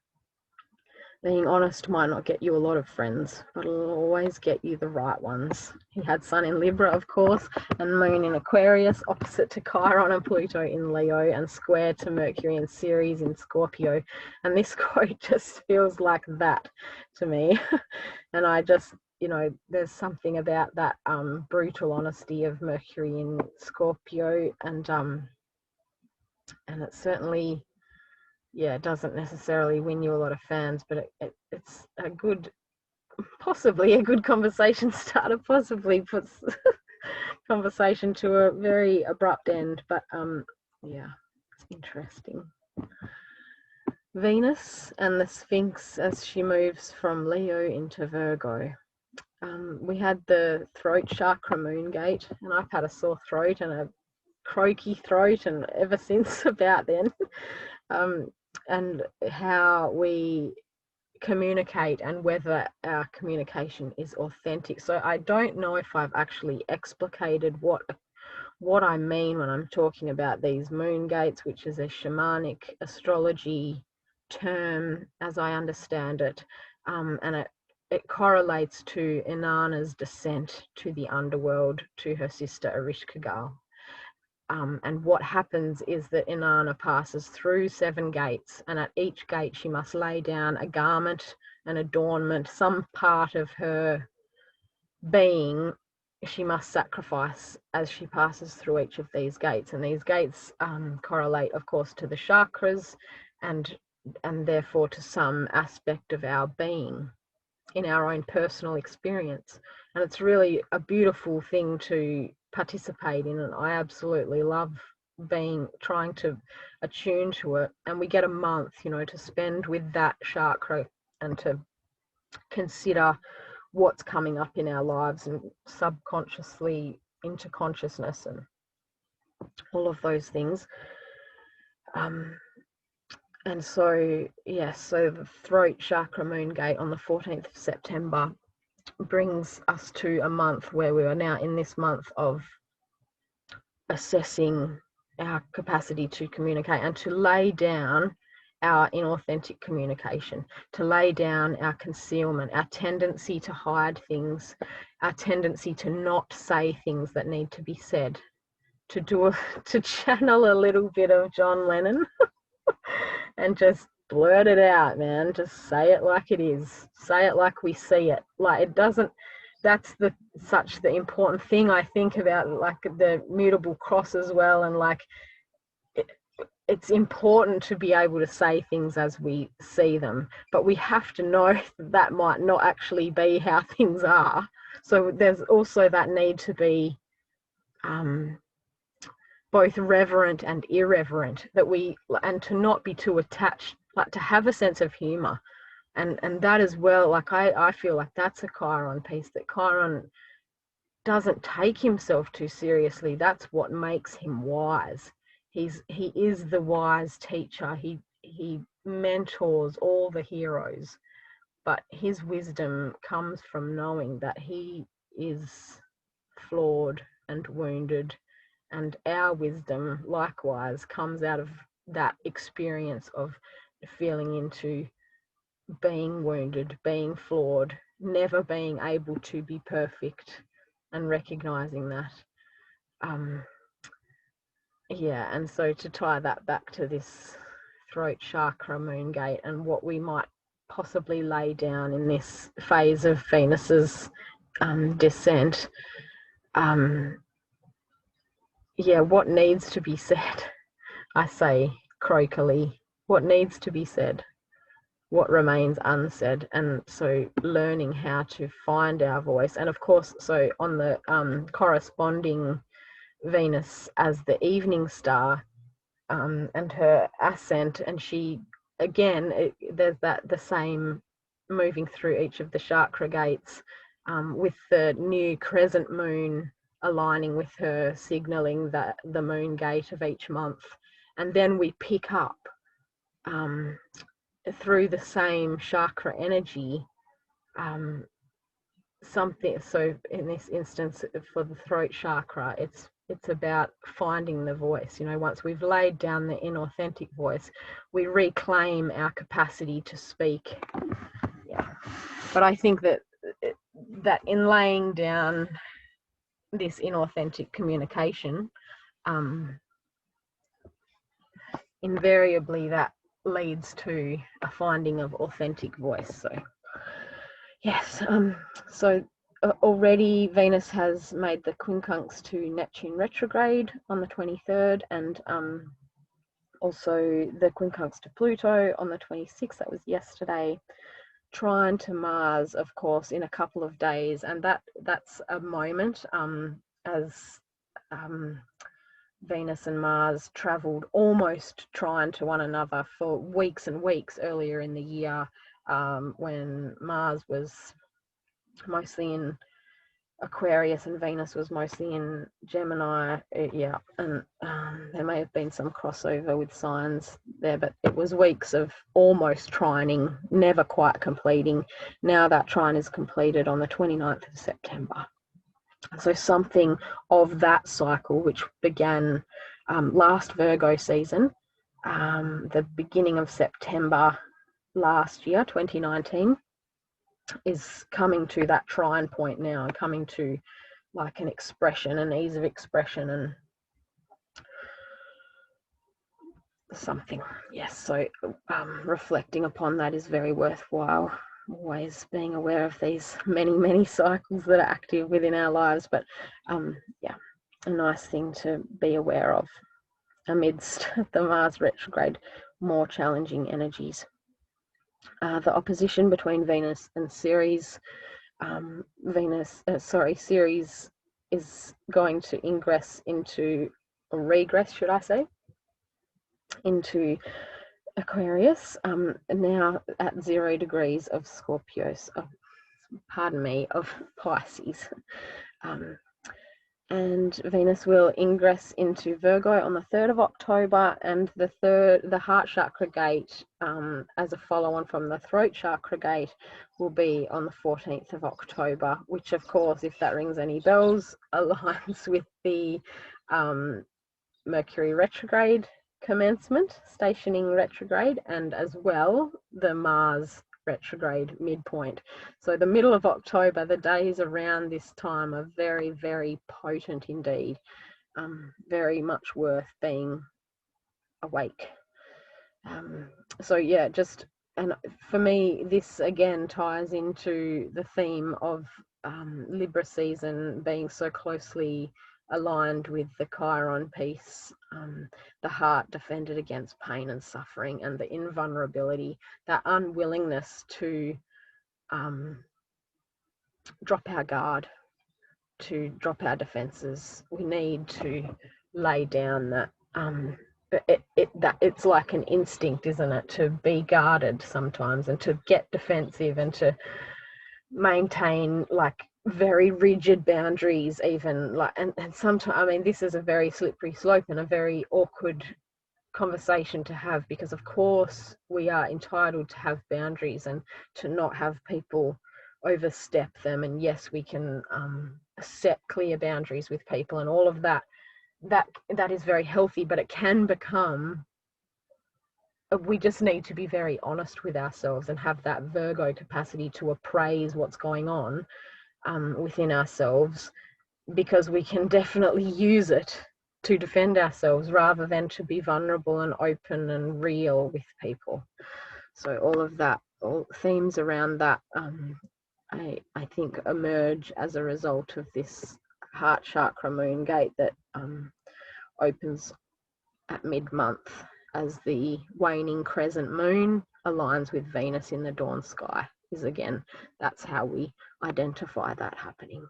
being honest might not get you a lot of friends, but it'll always get you the right ones. He had Sun in Libra, of course, and Moon in Aquarius, opposite to Chiron and Pluto in Leo, and square to Mercury and Ceres in Scorpio. And this quote just feels like that to me. And I just, you know, there's something about that brutal honesty of Mercury in Scorpio, and it certainly, yeah, it doesn't necessarily win you a lot of fans, but it's a good, possibly a good conversation starter, possibly puts conversation to a very abrupt end. But yeah, it's interesting. Venus and the Sphinx as she moves from Leo into Virgo. We had the throat chakra moon gate, and I've had a sore throat and a croaky throat, and ever since about then. And how we communicate and whether our communication is authentic. So I don't know if I've actually explicated what I mean when I'm talking about these moon gates, which is a shamanic astrology term as I understand it, and it correlates to Inanna's descent to the underworld to her sister Ereshkigal. And what happens is that Inanna passes through 7 gates, and at each gate she must lay down a garment, an adornment, some part of her being she must sacrifice as she passes through each of these gates. And these gates correlate, of course, to the chakras and therefore to some aspect of our being in our own personal experience. And it's really a beautiful thing to participate in, and I absolutely love trying to attune to it. And we get a month, you know, to spend with that chakra and to consider what's coming up in our lives and subconsciously into consciousness and all of those things. And so, yes, so the throat chakra moon gate on the 14th of September brings us to a month where we are now in this month of assessing our capacity to communicate and to lay down our inauthentic communication, to lay down our concealment, our tendency to hide things, our tendency to not say things that need to be said, to channel a little bit of John Lennon and just blurt it out, man. Just say it like it is. Say it like we see it. Like it doesn't. That's the important thing I think about, like the mutable cross as well, and like it's important to be able to say things as we see them, but we have to know that might not actually be how things are. So there's also that need to be both reverent and irreverent, and to not be too attached, like to have a sense of humor, and that as well. Like I feel like that's a Chiron piece, that Chiron doesn't take himself too seriously. That's what makes him wise. He is the wise teacher. He mentors all the heroes, but his wisdom comes from knowing that he is flawed and wounded, and our wisdom likewise comes out of that experience of feeling into being wounded, being flawed, never being able to be perfect, and recognizing that. Yeah, and so to tie that back to this throat chakra moon gate and what we might possibly lay down in this phase of Venus's descent, yeah, what needs to be said? I say croakily, what needs to be said? What remains unsaid? And so learning how to find our voice. And of course, so on the corresponding Venus as the evening star, and her ascent, and she again, there's the same moving through each of the chakra gates, with the new crescent moon aligning with her, signaling that the moon gate of each month. And then we pick up through the same chakra energy something. So in this instance, for the throat chakra, it's about finding the voice. Once we've laid down the inauthentic voice, we reclaim our capacity to speak. Yeah, but I think that in laying down this inauthentic communication, invariably that leads to a finding of authentic voice. So yes, so already Venus has made the quincunx to Neptune retrograde on the 23rd, and also the quincunx to Pluto on the 26th. That was yesterday. Trine to Mars, of course, in a couple of days, and that's a moment as Venus and Mars travelled almost trine to one another for weeks and weeks earlier in the year, when Mars was mostly in Aquarius and Venus was mostly in Gemini. Yeah, and there may have been some crossover with signs there, but it was weeks of almost trining, never quite completing. Now that trine is completed on the 29th of September. So something of that cycle, which began last Virgo season, the beginning of September last year, 2019, is coming to that trine point now, and coming to like an expression, an ease of expression, and something. Yes, so reflecting upon that is very worthwhile. Always being aware of these many cycles that are active within our lives, but yeah, a nice thing to be aware of amidst the Mars retrograde, more challenging energies. The opposition between Venus and Ceres. Ceres is going to ingress into, or regress, should I say, into Aquarius, now at 0 degrees of Scorpio, of Pisces. And Venus will ingress into Virgo on the 3rd of October, and the heart chakra gate, as a follow-on from the throat chakra gate, will be on the 14th of October, which of course, if that rings any bells, aligns with the Mercury retrograde commencement, stationing retrograde, and as well the Mars retrograde midpoint. So the middle of October, the days around this time are very, very potent indeed. Very much worth being awake. So yeah, and for me, this again ties into the theme of Libra season being so closely aligned with the Chiron piece, the heart defended against pain and suffering, and the invulnerability, that unwillingness to drop our guard, to drop our defenses. We need to lay down that it's like an instinct, isn't it, to be guarded sometimes and to get defensive and to maintain like very rigid boundaries, even like, and sometimes, I mean, this is a very slippery slope and a very awkward conversation to have, because of course we are entitled to have boundaries and to not have people overstep them, and yes, we can set clear boundaries with people and all of that is very healthy, but it can become, we just need to be very honest with ourselves and have that Virgo capacity to appraise what's going on within ourselves, because we can definitely use it to defend ourselves rather than to be vulnerable and open and real with people. So all of that, all themes around that, I think emerge as a result of this heart chakra moon gate that opens at mid-month as the waning crescent moon aligns with Venus in the dawn sky. Again, that's how we identify that happening.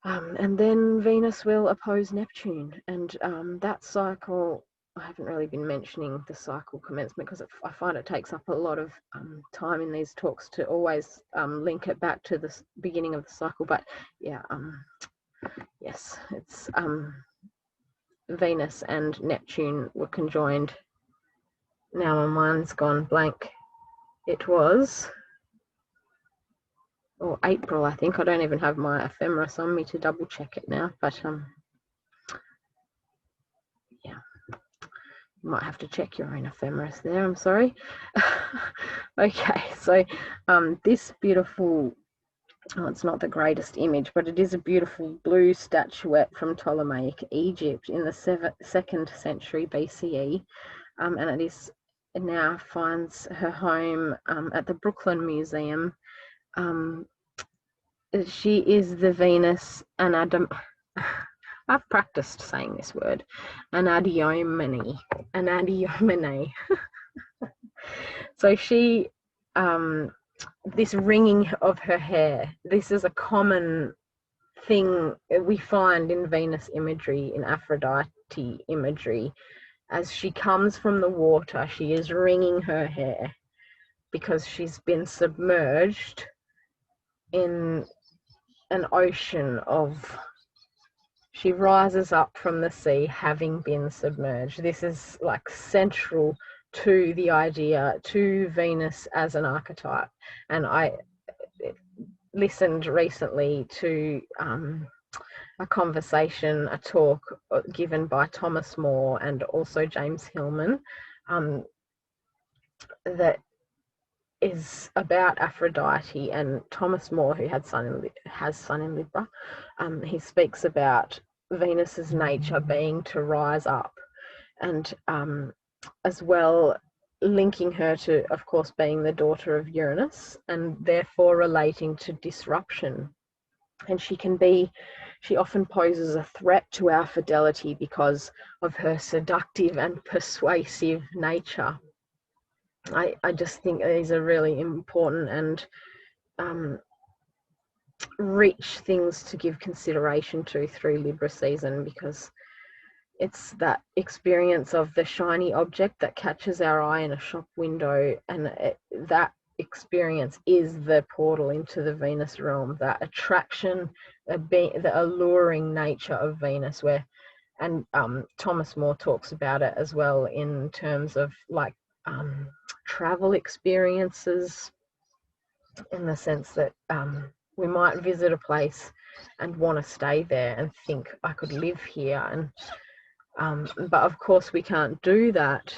And then Venus will oppose Neptune, and that cycle, I haven't really been mentioning the cycle commencement because I find it takes up a lot of time in these talks to always link it back to the beginning of the cycle. But yeah, yes, it's Venus and Neptune were conjoined. Now my mind's gone blank. It was, or April, I think. I don't even have my ephemeris on me to double check it now, but yeah, you might have to check your own ephemeris there, I'm sorry. Okay, so this beautiful, it's not the greatest image, but it is a beautiful blue statuette from Ptolemaic Egypt in the 2nd century BCE, and it now finds her home at the Brooklyn Museum. She is the Venus I've practiced saying this word, Anadyomene. So she, this ringing of her hair, this is a common thing we find in Venus imagery, in Aphrodite imagery. As she comes from the water, she is wringing her hair because she's been submerged in an ocean of, she rises up from the sea having been submerged. This is like central to the idea, to Venus as an archetype. And I listened recently to a conversation, a talk given by Thomas More and also James Hillman, that is about Aphrodite. And Thomas More, who has Sun in Libra, he speaks about Venus's nature being to rise up, and as well linking her to, of course, being the daughter of Uranus and therefore relating to disruption. And she often poses a threat to our fidelity because of her seductive and persuasive nature. I just think these are really important and rich things to give consideration to through Libra season, because it's that experience of the shiny object that catches our eye in a shop window, and that experience is the portal into the Venus realm, that attraction, the alluring nature of Venus, where, and Thomas More talks about it as well in terms of like travel experiences, in the sense that we might visit a place and want to stay there and think, I could live here, and but of course we can't do that.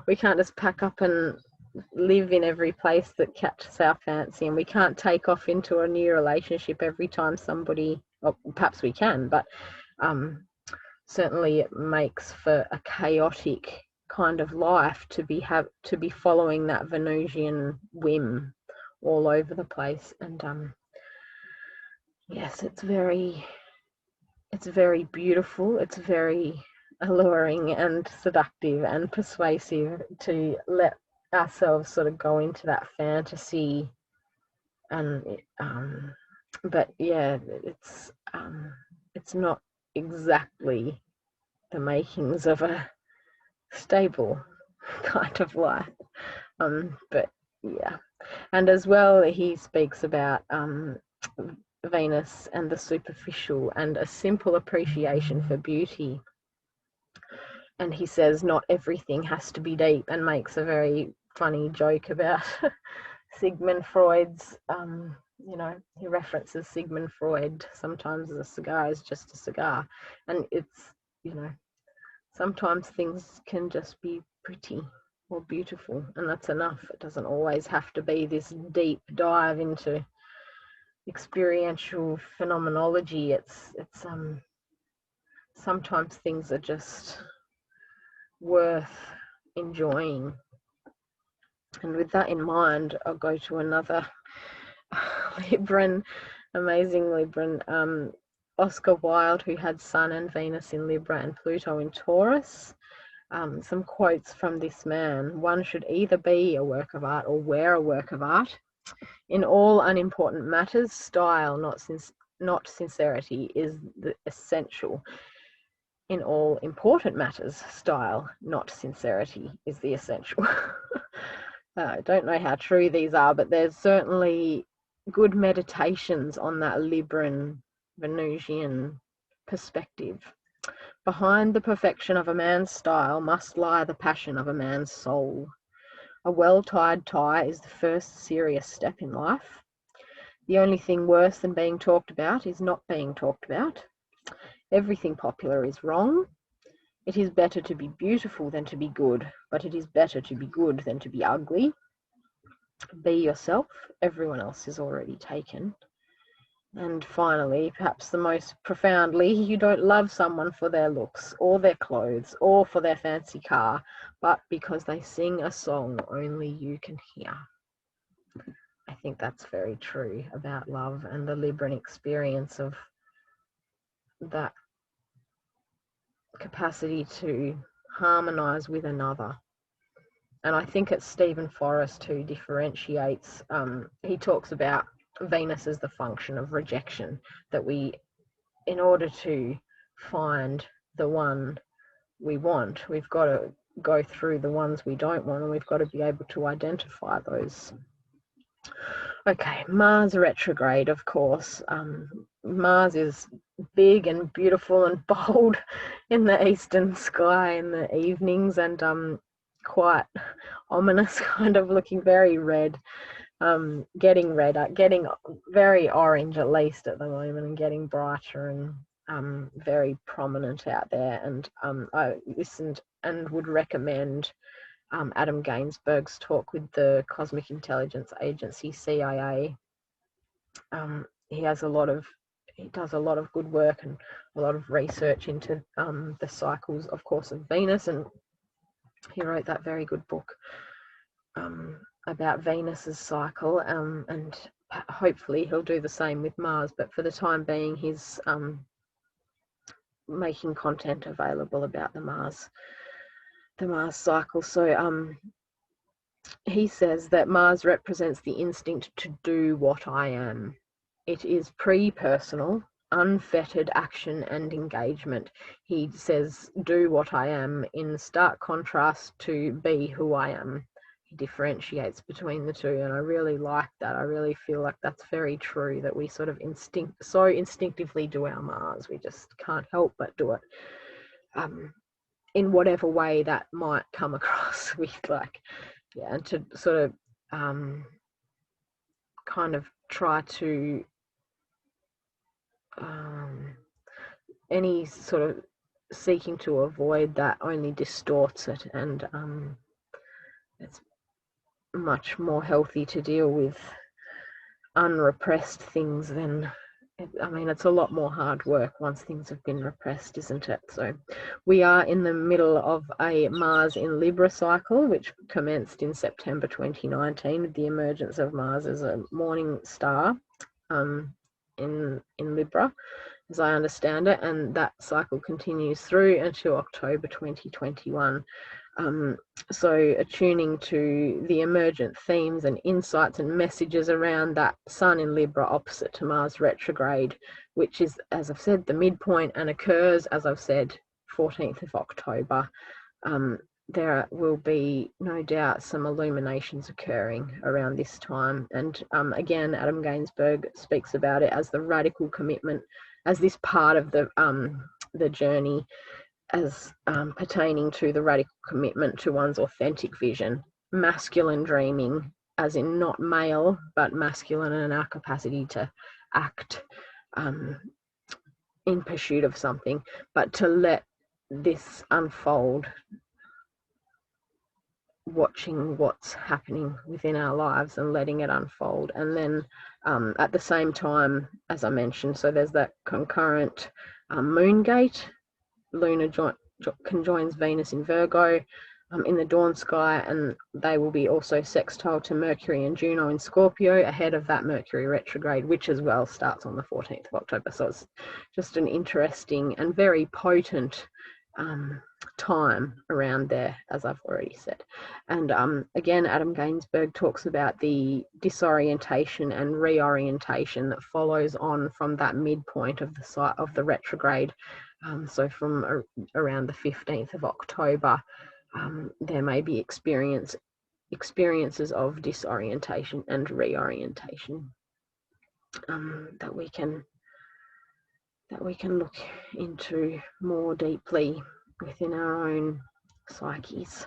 We can't just pack up and live in every place that catches our fancy, and we can't take off into a new relationship every time somebody, or perhaps we can, but certainly it makes for a chaotic kind of life to be following that Venusian whim all over the place. And yes, it's very beautiful, it's very alluring and seductive and persuasive to let ourselves sort of go into that fantasy. And but yeah, it's not exactly the makings of a stable kind of life, but yeah. And as well, he speaks about Venus and the superficial and a simple appreciation for beauty. And he says not everything has to be deep, and makes a very funny joke about Sigmund Freud's, you know, he references Sigmund Freud sometimes as a cigar is just a cigar. And it's, you know, sometimes things can just be pretty or beautiful, and that's enough. It doesn't always have to be this deep dive into experiential phenomenology. It's sometimes things are just worth enjoying. And with that in mind, I'll go to another Libran, amazing Libran, Oscar Wilde, who had Sun and Venus in Libra and Pluto in Taurus. Some quotes from this man: one should either be a work of art or wear a work of art. In all unimportant matters, style, not sincerity, is the essential. In all important matters, style, not sincerity, is the essential. I don't know how true these are, but there's certainly good meditations on that Libran Venusian perspective. Behind the perfection of a man's style must lie the passion of a man's soul. A well-tied tie is the first serious step in life. The only thing worse than being talked about is not being talked about. Everything popular is wrong. It is better to be beautiful than to be good, but it is better to be good than to be ugly. Be yourself. Everyone else is already taken. And finally, perhaps the most profoundly, you don't love someone for their looks or their clothes or for their fancy car, but because they sing a song only you can hear. I think that's very true about love and the Libran experience of that capacity to harmonize with another. And I think it's Stephen Forrest who differentiates, he talks about Venus as the function of rejection, that we, in order to find the one we want, we've got to go through the ones we don't want, and we've got to be able to identify those. Okay, Mars retrograde, of course. Mars is big and beautiful and bold in the eastern sky in the evenings, and quite ominous, kind of looking very red, getting redder, getting very orange at least at the moment, and getting brighter and very prominent out there. And I listened and would recommend Adam Gainsbourg's talk with the Cosmic Intelligence Agency, CIA. He does a lot of good work and a lot of research into the cycles, of course, of Venus, and he wrote that very good book about Venus's cycle, and hopefully he'll do the same with Mars. But for the time being, he's making content available about the Mars cycle. So he says that Mars represents the instinct to do what I am. It is pre-personal, unfettered action and engagement. He says, do what I am, in stark contrast to be who I am. differentiates between the two, and I really like that. I really feel like that's very true, that we sort of instinctively do our Mars. We just can't help but do it, in whatever way that might come across with, like, yeah, and to sort of kind of try to any sort of seeking to avoid that only distorts it, and it's much more healthy to deal with unrepressed things than, I mean, it's a lot more hard work once things have been repressed, isn't it? So we are in the middle of a Mars in Libra cycle, which commenced in September 2019 with the emergence of Mars as a morning star in Libra, as I understand it, and that cycle continues through until October 2021. So attuning to the emergent themes and insights and messages around that Sun in Libra opposite to Mars retrograde, which is, as I've said, the midpoint, and occurs, as I've said, 14th of October. There will be no doubt some illuminations occurring around this time, and again, Adam Gainsbourg speaks about it as the radical commitment, as this part of the journey, as pertaining to the radical commitment to one's authentic vision, masculine dreaming, as in not male, but masculine in our capacity to act in pursuit of something, but to let this unfold, watching what's happening within our lives and letting it unfold. And then at the same time, as I mentioned, so there's that concurrent moon gate. Luna conjoins Venus in Virgo in the dawn sky, and they will be also sextile to Mercury and Juno in Scorpio ahead of that Mercury retrograde, which as well starts on the 14th of October. So it's just an interesting and very potent time around there, as I've already said. And again, Adam Gainsbourg talks about the disorientation and reorientation that follows on from that midpoint of the retrograde. So from around the 15th of October, there may be experiences of disorientation and reorientation that we can look into more deeply within our own psyches.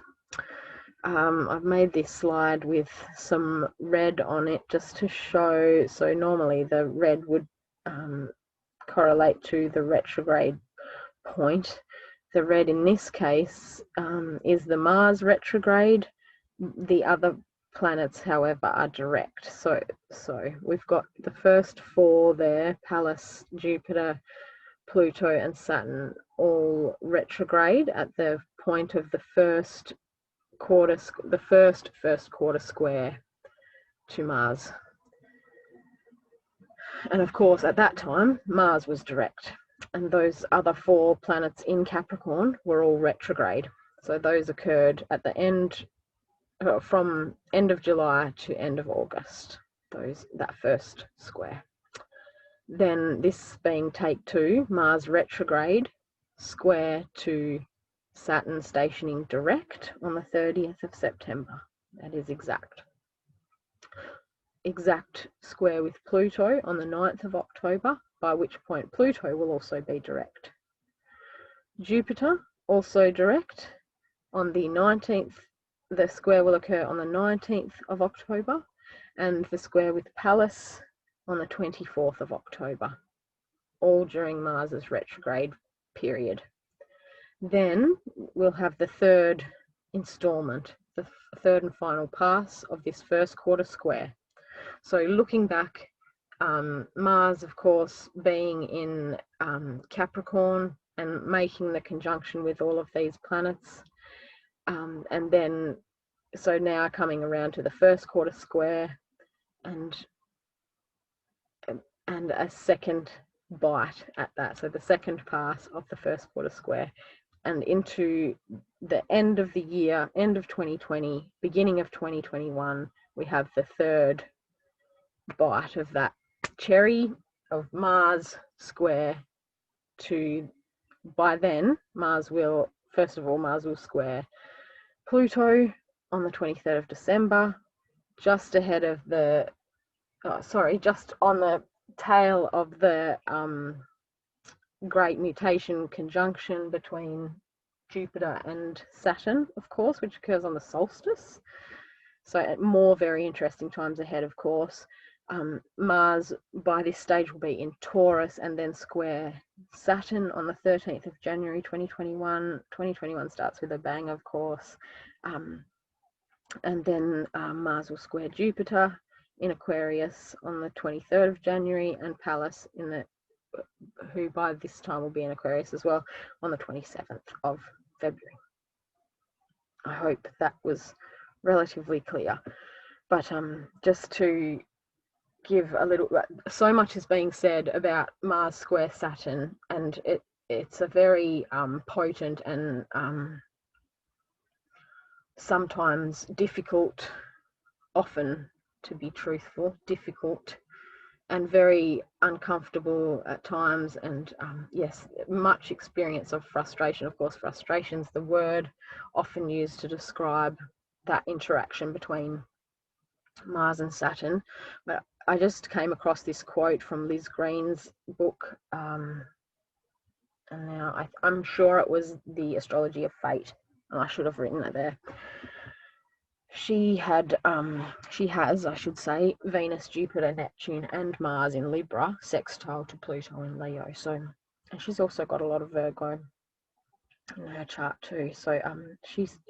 I've made this slide with some red on it just to show. So normally the red would correlate to the retrograde point. The red in this case is the Mars retrograde. The other planets, however, are direct. So we've got the first four there: Pallas, Jupiter, Pluto and Saturn, all retrograde at the point of the first quarter square to Mars. And of course, at that time, Mars was direct, and those other four planets in Capricorn were all retrograde. So those occurred at the end, from end of July to end of August, that first square. Then this being take two, Mars retrograde, square to Saturn stationing direct on the 30th of September. That is exact. Exact square with Pluto on the 9th of October, by which point Pluto will also be direct. Jupiter also direct on the 19th. The square will occur on the 19th of October, and the square with Pallas on the 24th of October, all during Mars's retrograde period. Then we'll have the third installment, the third and final pass of this first quarter square. So looking back, Mars, of course, being in Capricorn and making the conjunction with all of these planets, and then so now coming around to the first quarter square, and a second bite at that. So the second pass of the first quarter square, and into the end of the year, end of 2020, beginning of 2021, we have the third bite of that cherry of Mars square to, by then, Mars will square Pluto on the 23rd of December, just ahead of the, just on the tail of the great mutation conjunction between Jupiter and Saturn, of course, which occurs on the solstice. So at more very interesting times ahead, of course. Mars by this stage will be in Taurus and then square Saturn on the 13th of January 2021. 2021 starts with a bang, of course. And then Mars will square Jupiter in Aquarius on the 23rd of January, and Pallas who by this time will be in Aquarius as well, on the 27th of February. I hope that was relatively clear. But just to give a little, so much is being said about Mars square Saturn, and it's a very potent and sometimes difficult, often to be truthful, difficult and very uncomfortable at times, and yes, much experience of frustration. Of course, frustration is the word often used to describe that interaction between Mars and Saturn. But I just came across this quote from Liz Green's book, and now I'm sure it was The Astrology of Fate, and I should have written it there. She has, I should say, Venus, Jupiter, Neptune, and Mars in Libra, sextile to Pluto in Leo. So, and she's also got a lot of Virgo in her chart too. So,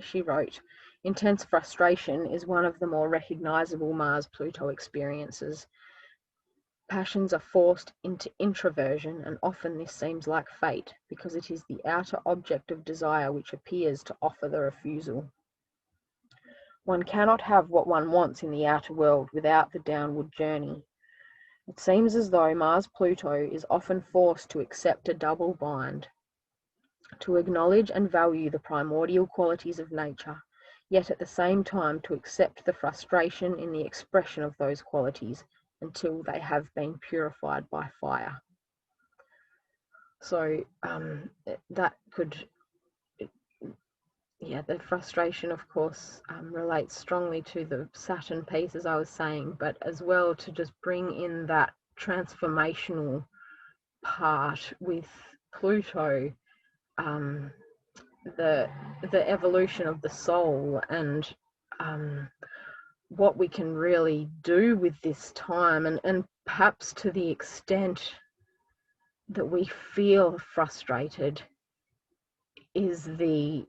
she wrote, "Intense frustration is one of the more recognizable Mars-Pluto experiences. Passions are forced into introversion, and often this seems like fate, because it is the outer object of desire which appears to offer the refusal. One cannot have what one wants in the outer world without the downward journey. It seems as though Mars-Pluto is often forced to accept a double bind, to acknowledge and value the primordial qualities of nature, yet at the same time to accept the frustration in the expression of those qualities until they have been purified by fire." So that could, yeah, the frustration, of course, relates strongly to the Saturn piece, as I was saying, but as well to just bring in that transformational part with Pluto, the evolution of the soul, and what we can really do with this time, and perhaps to the extent that we feel frustrated is the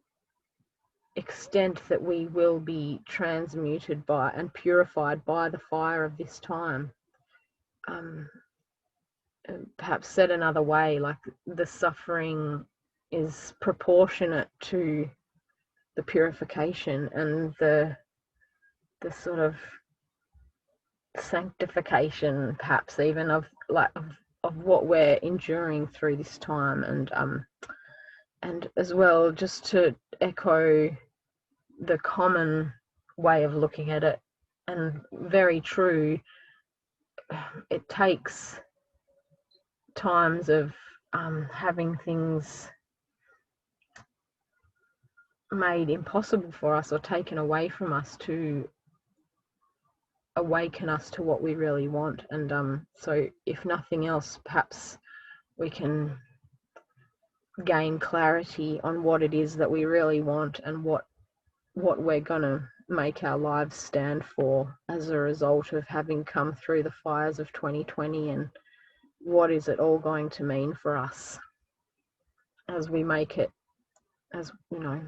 extent that we will be transmuted by and purified by the fire of this time. Perhaps said another way, like the suffering is proportionate to the purification and the sort of sanctification, perhaps even of what we're enduring through this time. And as well, just to echo the common way of looking at it, and very true, it takes times of having things made impossible for us or taken away from us to awaken us to what we really want. And so if nothing else, perhaps we can gain clarity on what it is that we really want and what we're going to make our lives stand for as a result of having come through the fires of 2020, and what is it all going to mean for us as we make it, as you know,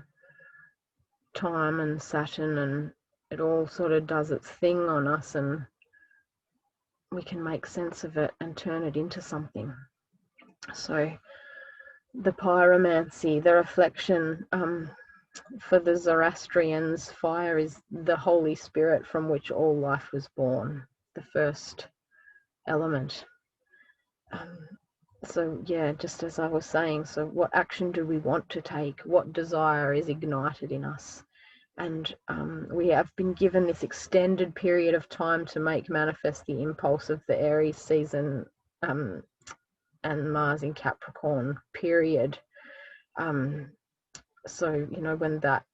time and Saturn and it all sort of does its thing on us, and we can make sense of it and turn it into something. So the pyromancy, the reflection, for the Zoroastrians, fire is the Holy Spirit from which all life was born, the first element. So yeah, just as I was saying, so what action do we want to take? What desire is ignited in us? And we have been given this extended period of time to make manifest the impulse of the Aries season and Mars in Capricorn period. So, you know, when that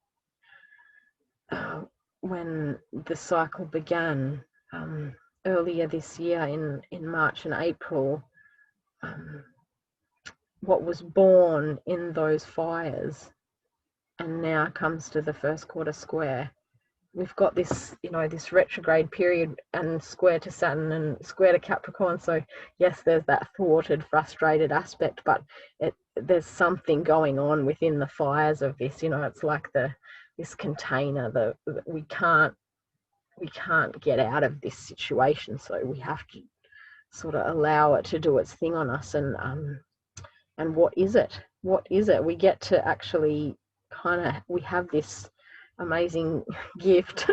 when the cycle began earlier this year in March and April, what was born in those fires and now comes to the first quarter square. We've got this, this retrograde period and square to Saturn and square to Capricorn. So yes, there's that thwarted, frustrated aspect, but there's something going on within the fires of this. It's like this container we can't get out of this situation. So we have to sort of allow it to do its thing on us. And what is it? What is it? We get to actually we have this amazing gift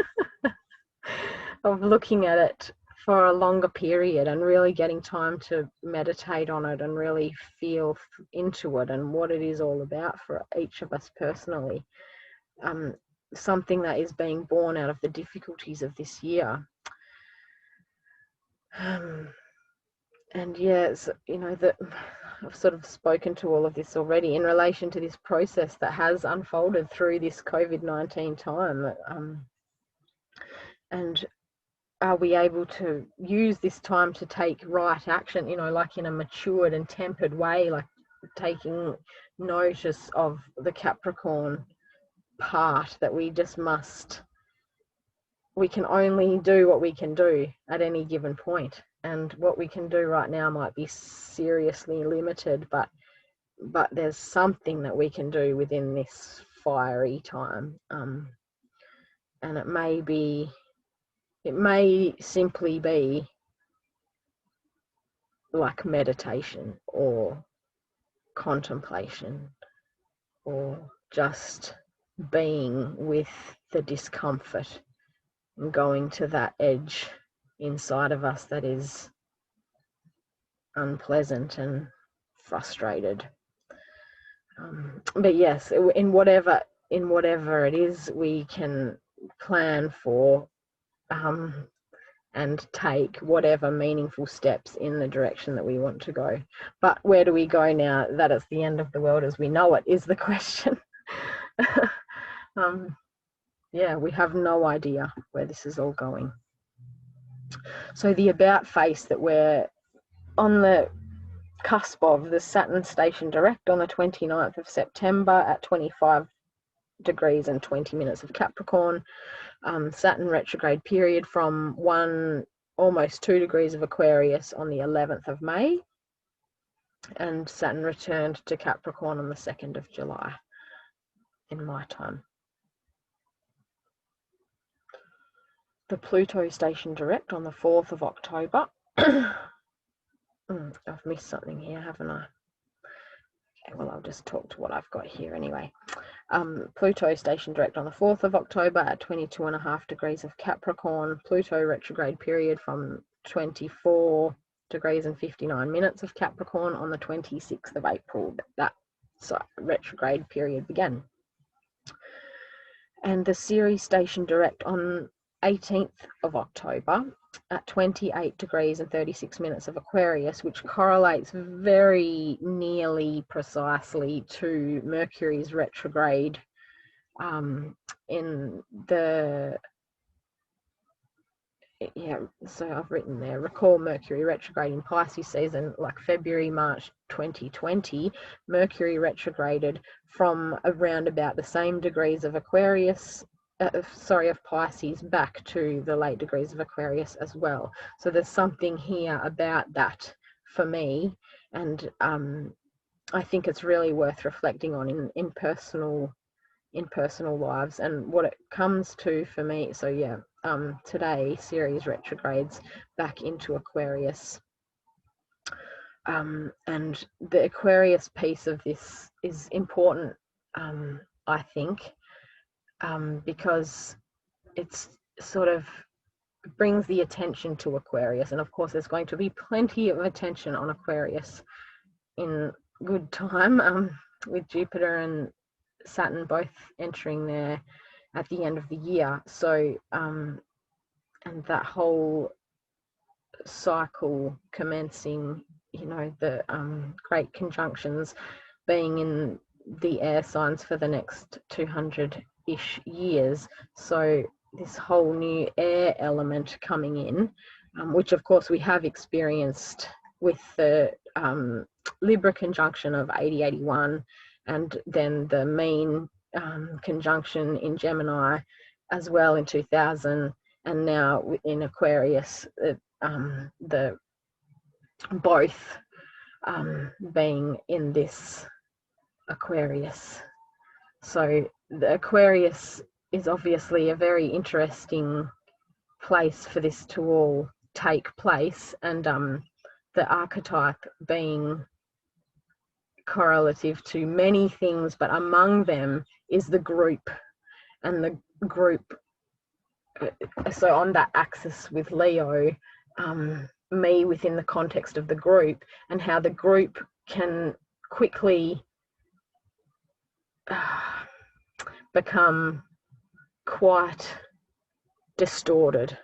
of looking at it for a longer period and really getting time to meditate on it and really feel into it and what it is all about for each of us personally. Something that is being born out of the difficulties of this year. And yes, that I've sort of spoken to all of this already in relation to this process that has unfolded through this COVID-19 time. And are we able to use this time to take right action, like in a matured and tempered way, like taking notice of the Capricorn part that we can only do what we can do at any given point. And what we can do right now might be seriously limited, but there's something that we can do within this fiery time. And it may simply be like meditation or contemplation or just being with the discomfort and going to that edge inside of us that is unpleasant and frustrated. But yes, in whatever it is, we can plan for and take whatever meaningful steps in the direction that we want to go. But where do we go now that it's the end of the world as we know it is the question. Yeah, we have no idea where this is all going. So the about face that we're on the cusp of, the Saturn station direct on the 29th of September at 25 degrees and 20 minutes of Capricorn. Saturn retrograde period from almost 2 degrees of Aquarius on the 11th of May. And Saturn returned to Capricorn on the 2nd of July in my time. The Pluto station direct on the 4th of October. I've missed something here, haven't I? Okay, well, I'll just talk to what I've got here anyway. Pluto station direct on the 4th of October at 22.5 degrees of Capricorn. Pluto retrograde period from 24 degrees and 59 minutes of Capricorn on the 26th of April. That retrograde period began. And the Ceres station direct on 18th of October at 28 degrees and 36 minutes of Aquarius, which correlates very nearly precisely to Mercury's retrograde so I've written there, recall Mercury retrograde in Pisces season, like February, March 2020, Mercury retrograded from around about the same degrees of Aquarius, of Pisces back to the late degrees of Aquarius as well. So there's something here about that for me, and I think it's really worth reflecting on in personal lives and what it comes to for me. So yeah, today Ceres retrogrades back into Aquarius, and the Aquarius piece of this is important, I think, because it's sort of brings the attention to Aquarius, and of course there's going to be plenty of attention on Aquarius in good time, with Jupiter and Saturn both entering there at the end of the year. So and that whole cycle commencing, the great conjunctions being in the air signs for the next 200-ish years. So this whole new air element coming in, which of course we have experienced with the Libra conjunction of 8081, and then the mean conjunction in Gemini as well in 2000, and now in Aquarius, the both being in this Aquarius. So the Aquarius is obviously a very interesting place for this to all take place, and the archetype being correlative to many things, but among them is the group, and the group, so on that axis with Leo, me within the context of the group, and how the group can quickly become quite distorted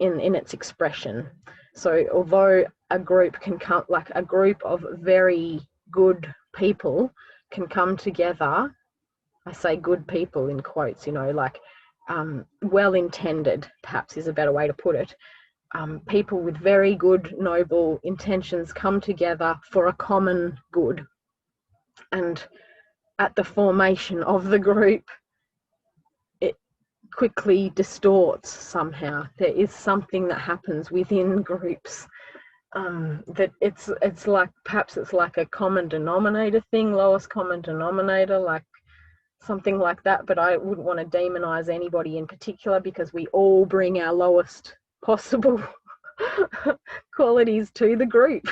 in its expression. So although a group can come, like a group of very good people can come together, I say good people in quotes, you know, like well-intended, perhaps is a better way to put it. People with very good, noble intentions come together for a common good. And at the formation of the group, it quickly distorts somehow. There is something that happens within groups that it's like, perhaps it's like a common denominator thing, lowest common denominator, like something like that. But I wouldn't want to demonize anybody in particular, because we all bring our lowest possible qualities to the group.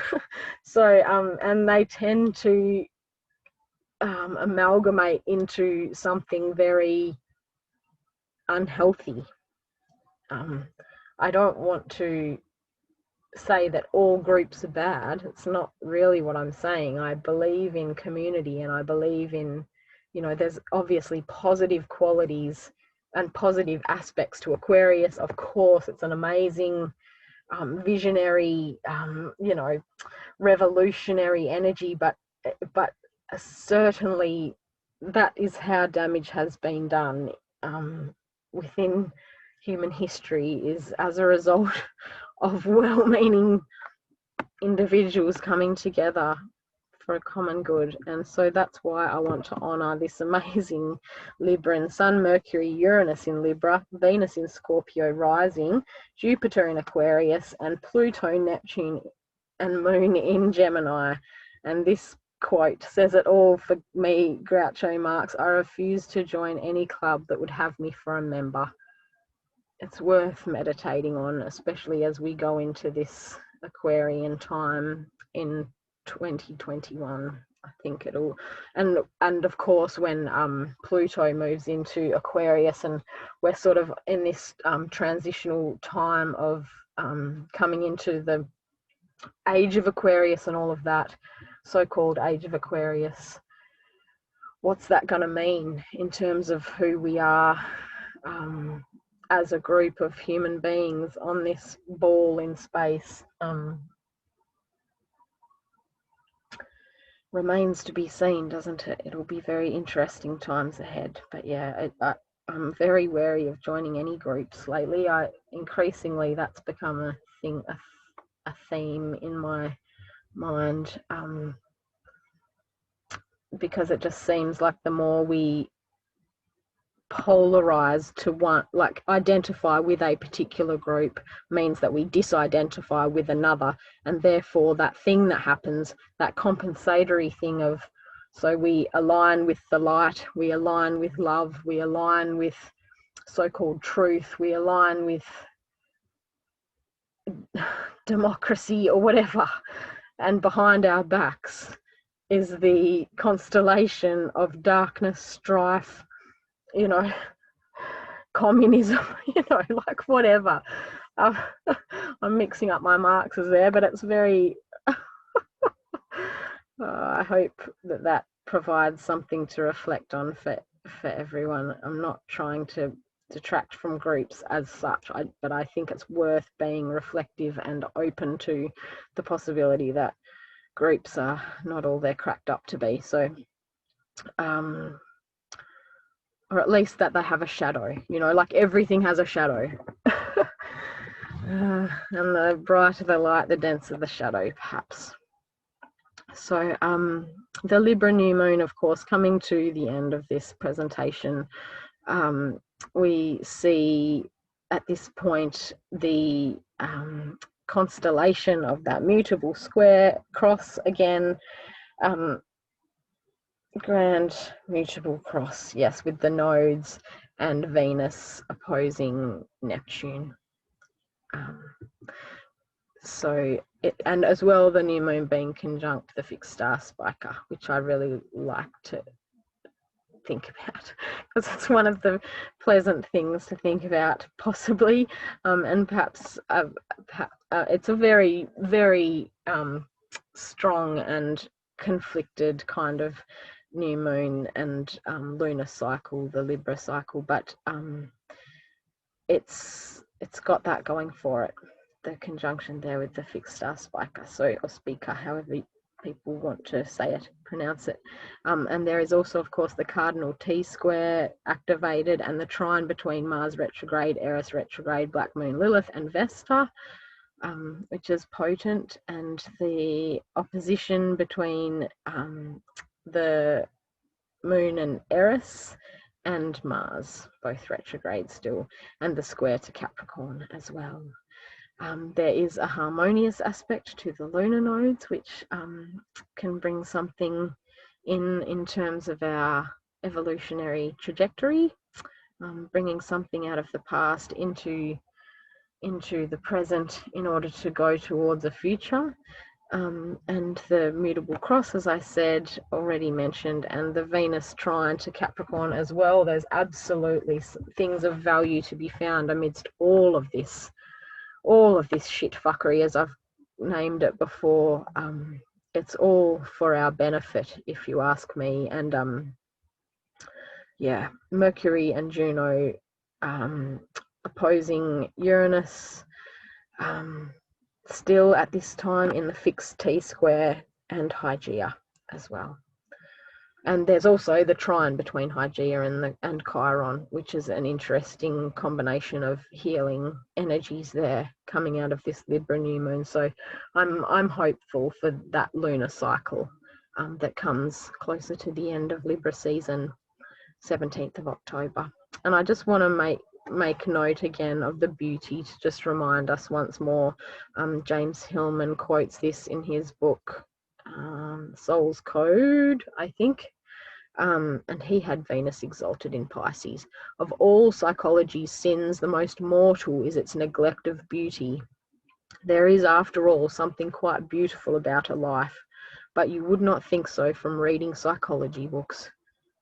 So and they tend to amalgamate into something very unhealthy. I don't want to say that all groups are bad. It's not really what I'm saying. I believe in community, and I believe in, you know, there's obviously positive qualities and positive aspects to Aquarius. Of course, it's an amazing visionary, you know, revolutionary energy, but certainly that is how damage has been done within human history, is as a result of well-meaning individuals coming together for a common good. And so that's why I want to honor this amazing Libran Sun, Mercury, Uranus in Libra, Venus in Scorpio rising, Jupiter in Aquarius, and Pluto, Neptune, and Moon in Gemini. And this quote says it all for me, Groucho Marx: "I refuse to join any club that would have me for a member." It's worth meditating on, especially as we go into this Aquarian time in 2021. I think it'll, and of course when Pluto moves into Aquarius, and we're sort of in this transitional time of coming into the age of Aquarius and all of that, so-called age of Aquarius. What's that going to mean in terms of who we are as a group of human beings on this ball in space? Remains to be seen, doesn't it? It'll be very interesting times ahead. But yeah, I'm very wary of joining any groups lately. Increasingly that's become a thing, a theme in my mind, because it just seems like the more we polarize to one, like identify with a particular group, means that we disidentify with another, and therefore that thing that happens, that compensatory thing of, so we align with the light, we align with love, we align with so-called truth, we align with democracy or whatever, and behind our backs is the constellation of darkness, strife, you know, communism, you know, like whatever. I'm mixing up my Marxes there, but it's very I hope that provides something to reflect on for everyone. I'm not trying to detract from groups as such, but I think it's worth being reflective and open to the possibility that groups are not all they're cracked up to be. So or at least that they have a shadow, you know, like everything has a shadow. And the brighter the light, the denser the shadow, perhaps. So the Libra new moon, of course, coming to the end of this presentation, we see at this point the constellation of that mutable square cross again, grand mutable cross, yes, with the nodes and Venus opposing Neptune. So and as well, the new moon being conjunct the fixed star spiker, which I really like to think about, because it's one of the pleasant things to think about, possibly, and perhaps it's a very, very strong and conflicted kind of new moon and lunar cycle, the Libra cycle, but it's got that going for it, the conjunction there with the fixed star spiker, so, or speaker, however people want to say it, pronounce it. And there is also, of course, the cardinal T-square activated, and the trine between Mars retrograde, Eris retrograde, Black Moon Lilith, and Vesta, which is potent, and the opposition between the Moon and Eris and Mars, both retrograde still, and the square to Capricorn as well. There is a harmonious aspect to the lunar nodes, which can bring something in terms of our evolutionary trajectory, bringing something out of the past into the present in order to go towards a future. And the mutable cross, as I said, already mentioned, and the Venus trine to Capricorn as well. There's absolutely things of value to be found amidst all of this shit fuckery, as I've named it before. It's all for our benefit, if you ask me. And yeah, Mercury and Juno opposing Uranus, still at this time in the fixed T-square and Hygeia as well. And there's also the trine between Hygeia and Chiron, which is an interesting combination of healing energies there coming out of this Libra new moon. So I'm hopeful for that lunar cycle that comes closer to the end of Libra season, 17th of October. And I just want to make note again of the beauty, to just remind us once more. James Hillman quotes this in his book, Soul's Code, I think. And he had Venus exalted in Pisces. Of all psychology's sins, the most mortal is its neglect of beauty. There is, after all, something quite beautiful about a life, but you would not think so from reading psychology books.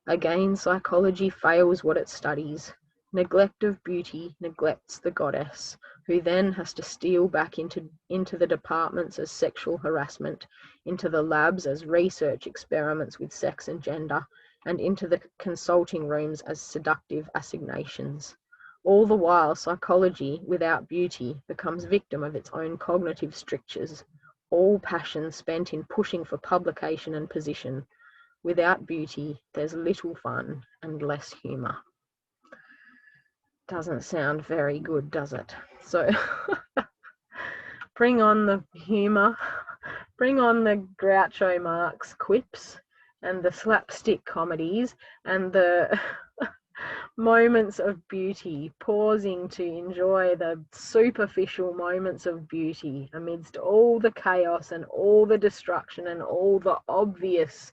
Again, psychology fails what it studies. Neglect of beauty neglects the goddess, who then has to steal back into the departments as sexual harassment, into the labs as research experiments with sex and gender, and into the consulting rooms as seductive assignations. All the while, psychology, without beauty, becomes victim of its own cognitive strictures, all passion spent in pushing for publication and position. Without beauty, there's little fun and less humour. Doesn't sound very good, does it? So bring on the humour, bring on the Groucho Marx quips and the slapstick comedies and the moments of beauty, pausing to enjoy the superficial moments of beauty amidst all the chaos and all the destruction and all the obvious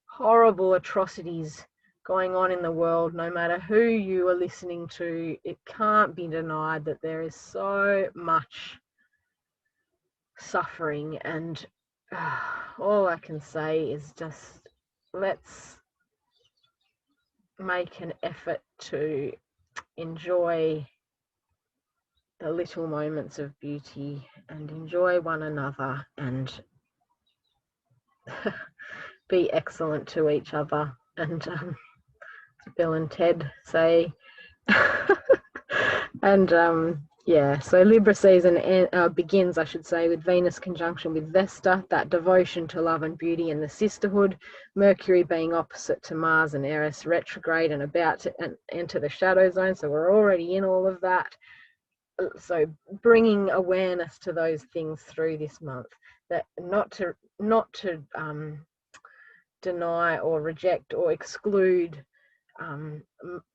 horrible atrocities going on in the world. No matter who you are listening to, it can't be denied that there is so much suffering, and all I can say is just let's make an effort to enjoy the little moments of beauty and enjoy one another and be excellent to each other. And Bill and Ted say and Yeah, so Libra season begins, I should say, with Venus conjunction with Vesta, that devotion to love and beauty and the sisterhood. Mercury being opposite to Mars and Eris retrograde and about to enter the shadow zone. So we're already in all of that. So bringing awareness to those things through this month, that not to deny or reject or exclude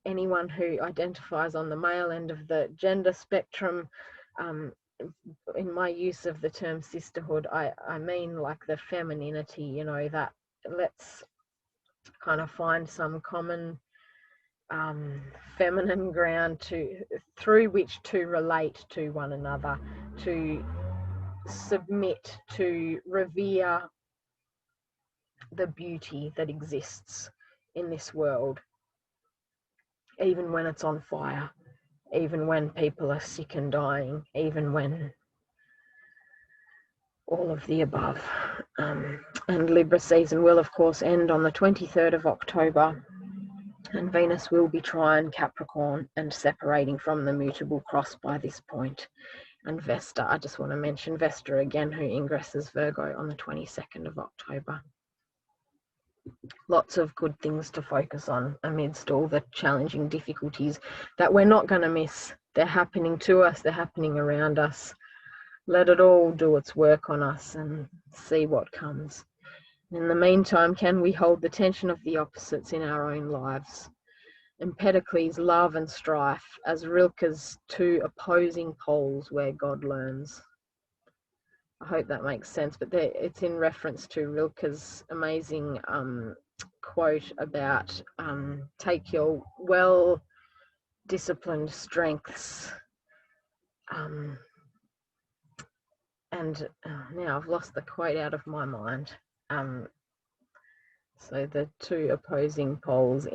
anyone who identifies on the male end of the gender spectrum. In my use of the term sisterhood, I mean like the femininity, you know, that let's kind of find some common feminine ground through which to relate to one another, to submit, to revere the beauty that exists in this world, even when it's on fire, even when people are sick and dying, even when all of the above. And Libra season will, of course, end on the 23rd of October, and Venus will be trine Capricorn and separating from the mutable cross by this point. And Vesta, I just want to mention Vesta again, who ingresses Virgo on the 22nd of October. Lots of good things to focus on amidst all the challenging difficulties that we're not going to miss. They're happening to us, they're happening around us. Let it all do its work on us and see what comes. In the meantime, can we hold the tension of the opposites in our own lives? Empedocles, love and strife, as Rilke's two opposing poles where God learns. I hope that makes sense, but it's in reference to Rilke's amazing quote about take your well-disciplined strengths and now I've lost the quote out of my mind. So the two opposing poles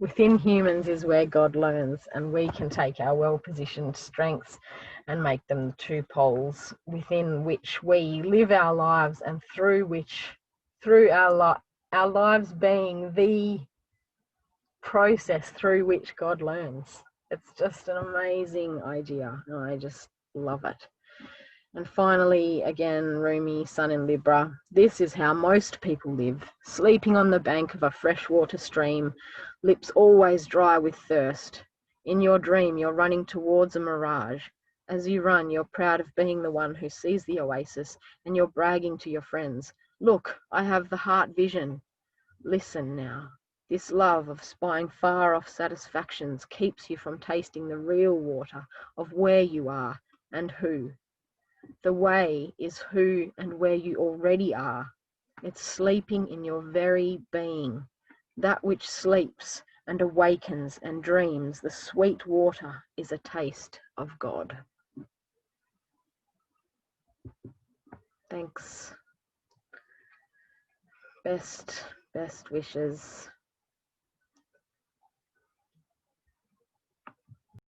within humans is where God learns, and we can take our well-positioned strengths and make them the two poles within which we live our lives, and through our lives being the process through which God learns. It's just an amazing idea, and I just love it. And finally, again, Rumi, Sun in Libra. This is how most people live, sleeping on the bank of a freshwater stream, lips always dry with thirst. In your dream, you're running towards a mirage. As you run, you're proud of being the one who sees the oasis, and you're bragging to your friends, "Look, I have the heart vision." Listen now. This love of spying far off satisfactions keeps you from tasting the real water of where you are and who. The way is who and where you already are. It's sleeping in your very being. That which sleeps and awakens and dreams, the sweet water is a taste of God. Thanks. Best wishes.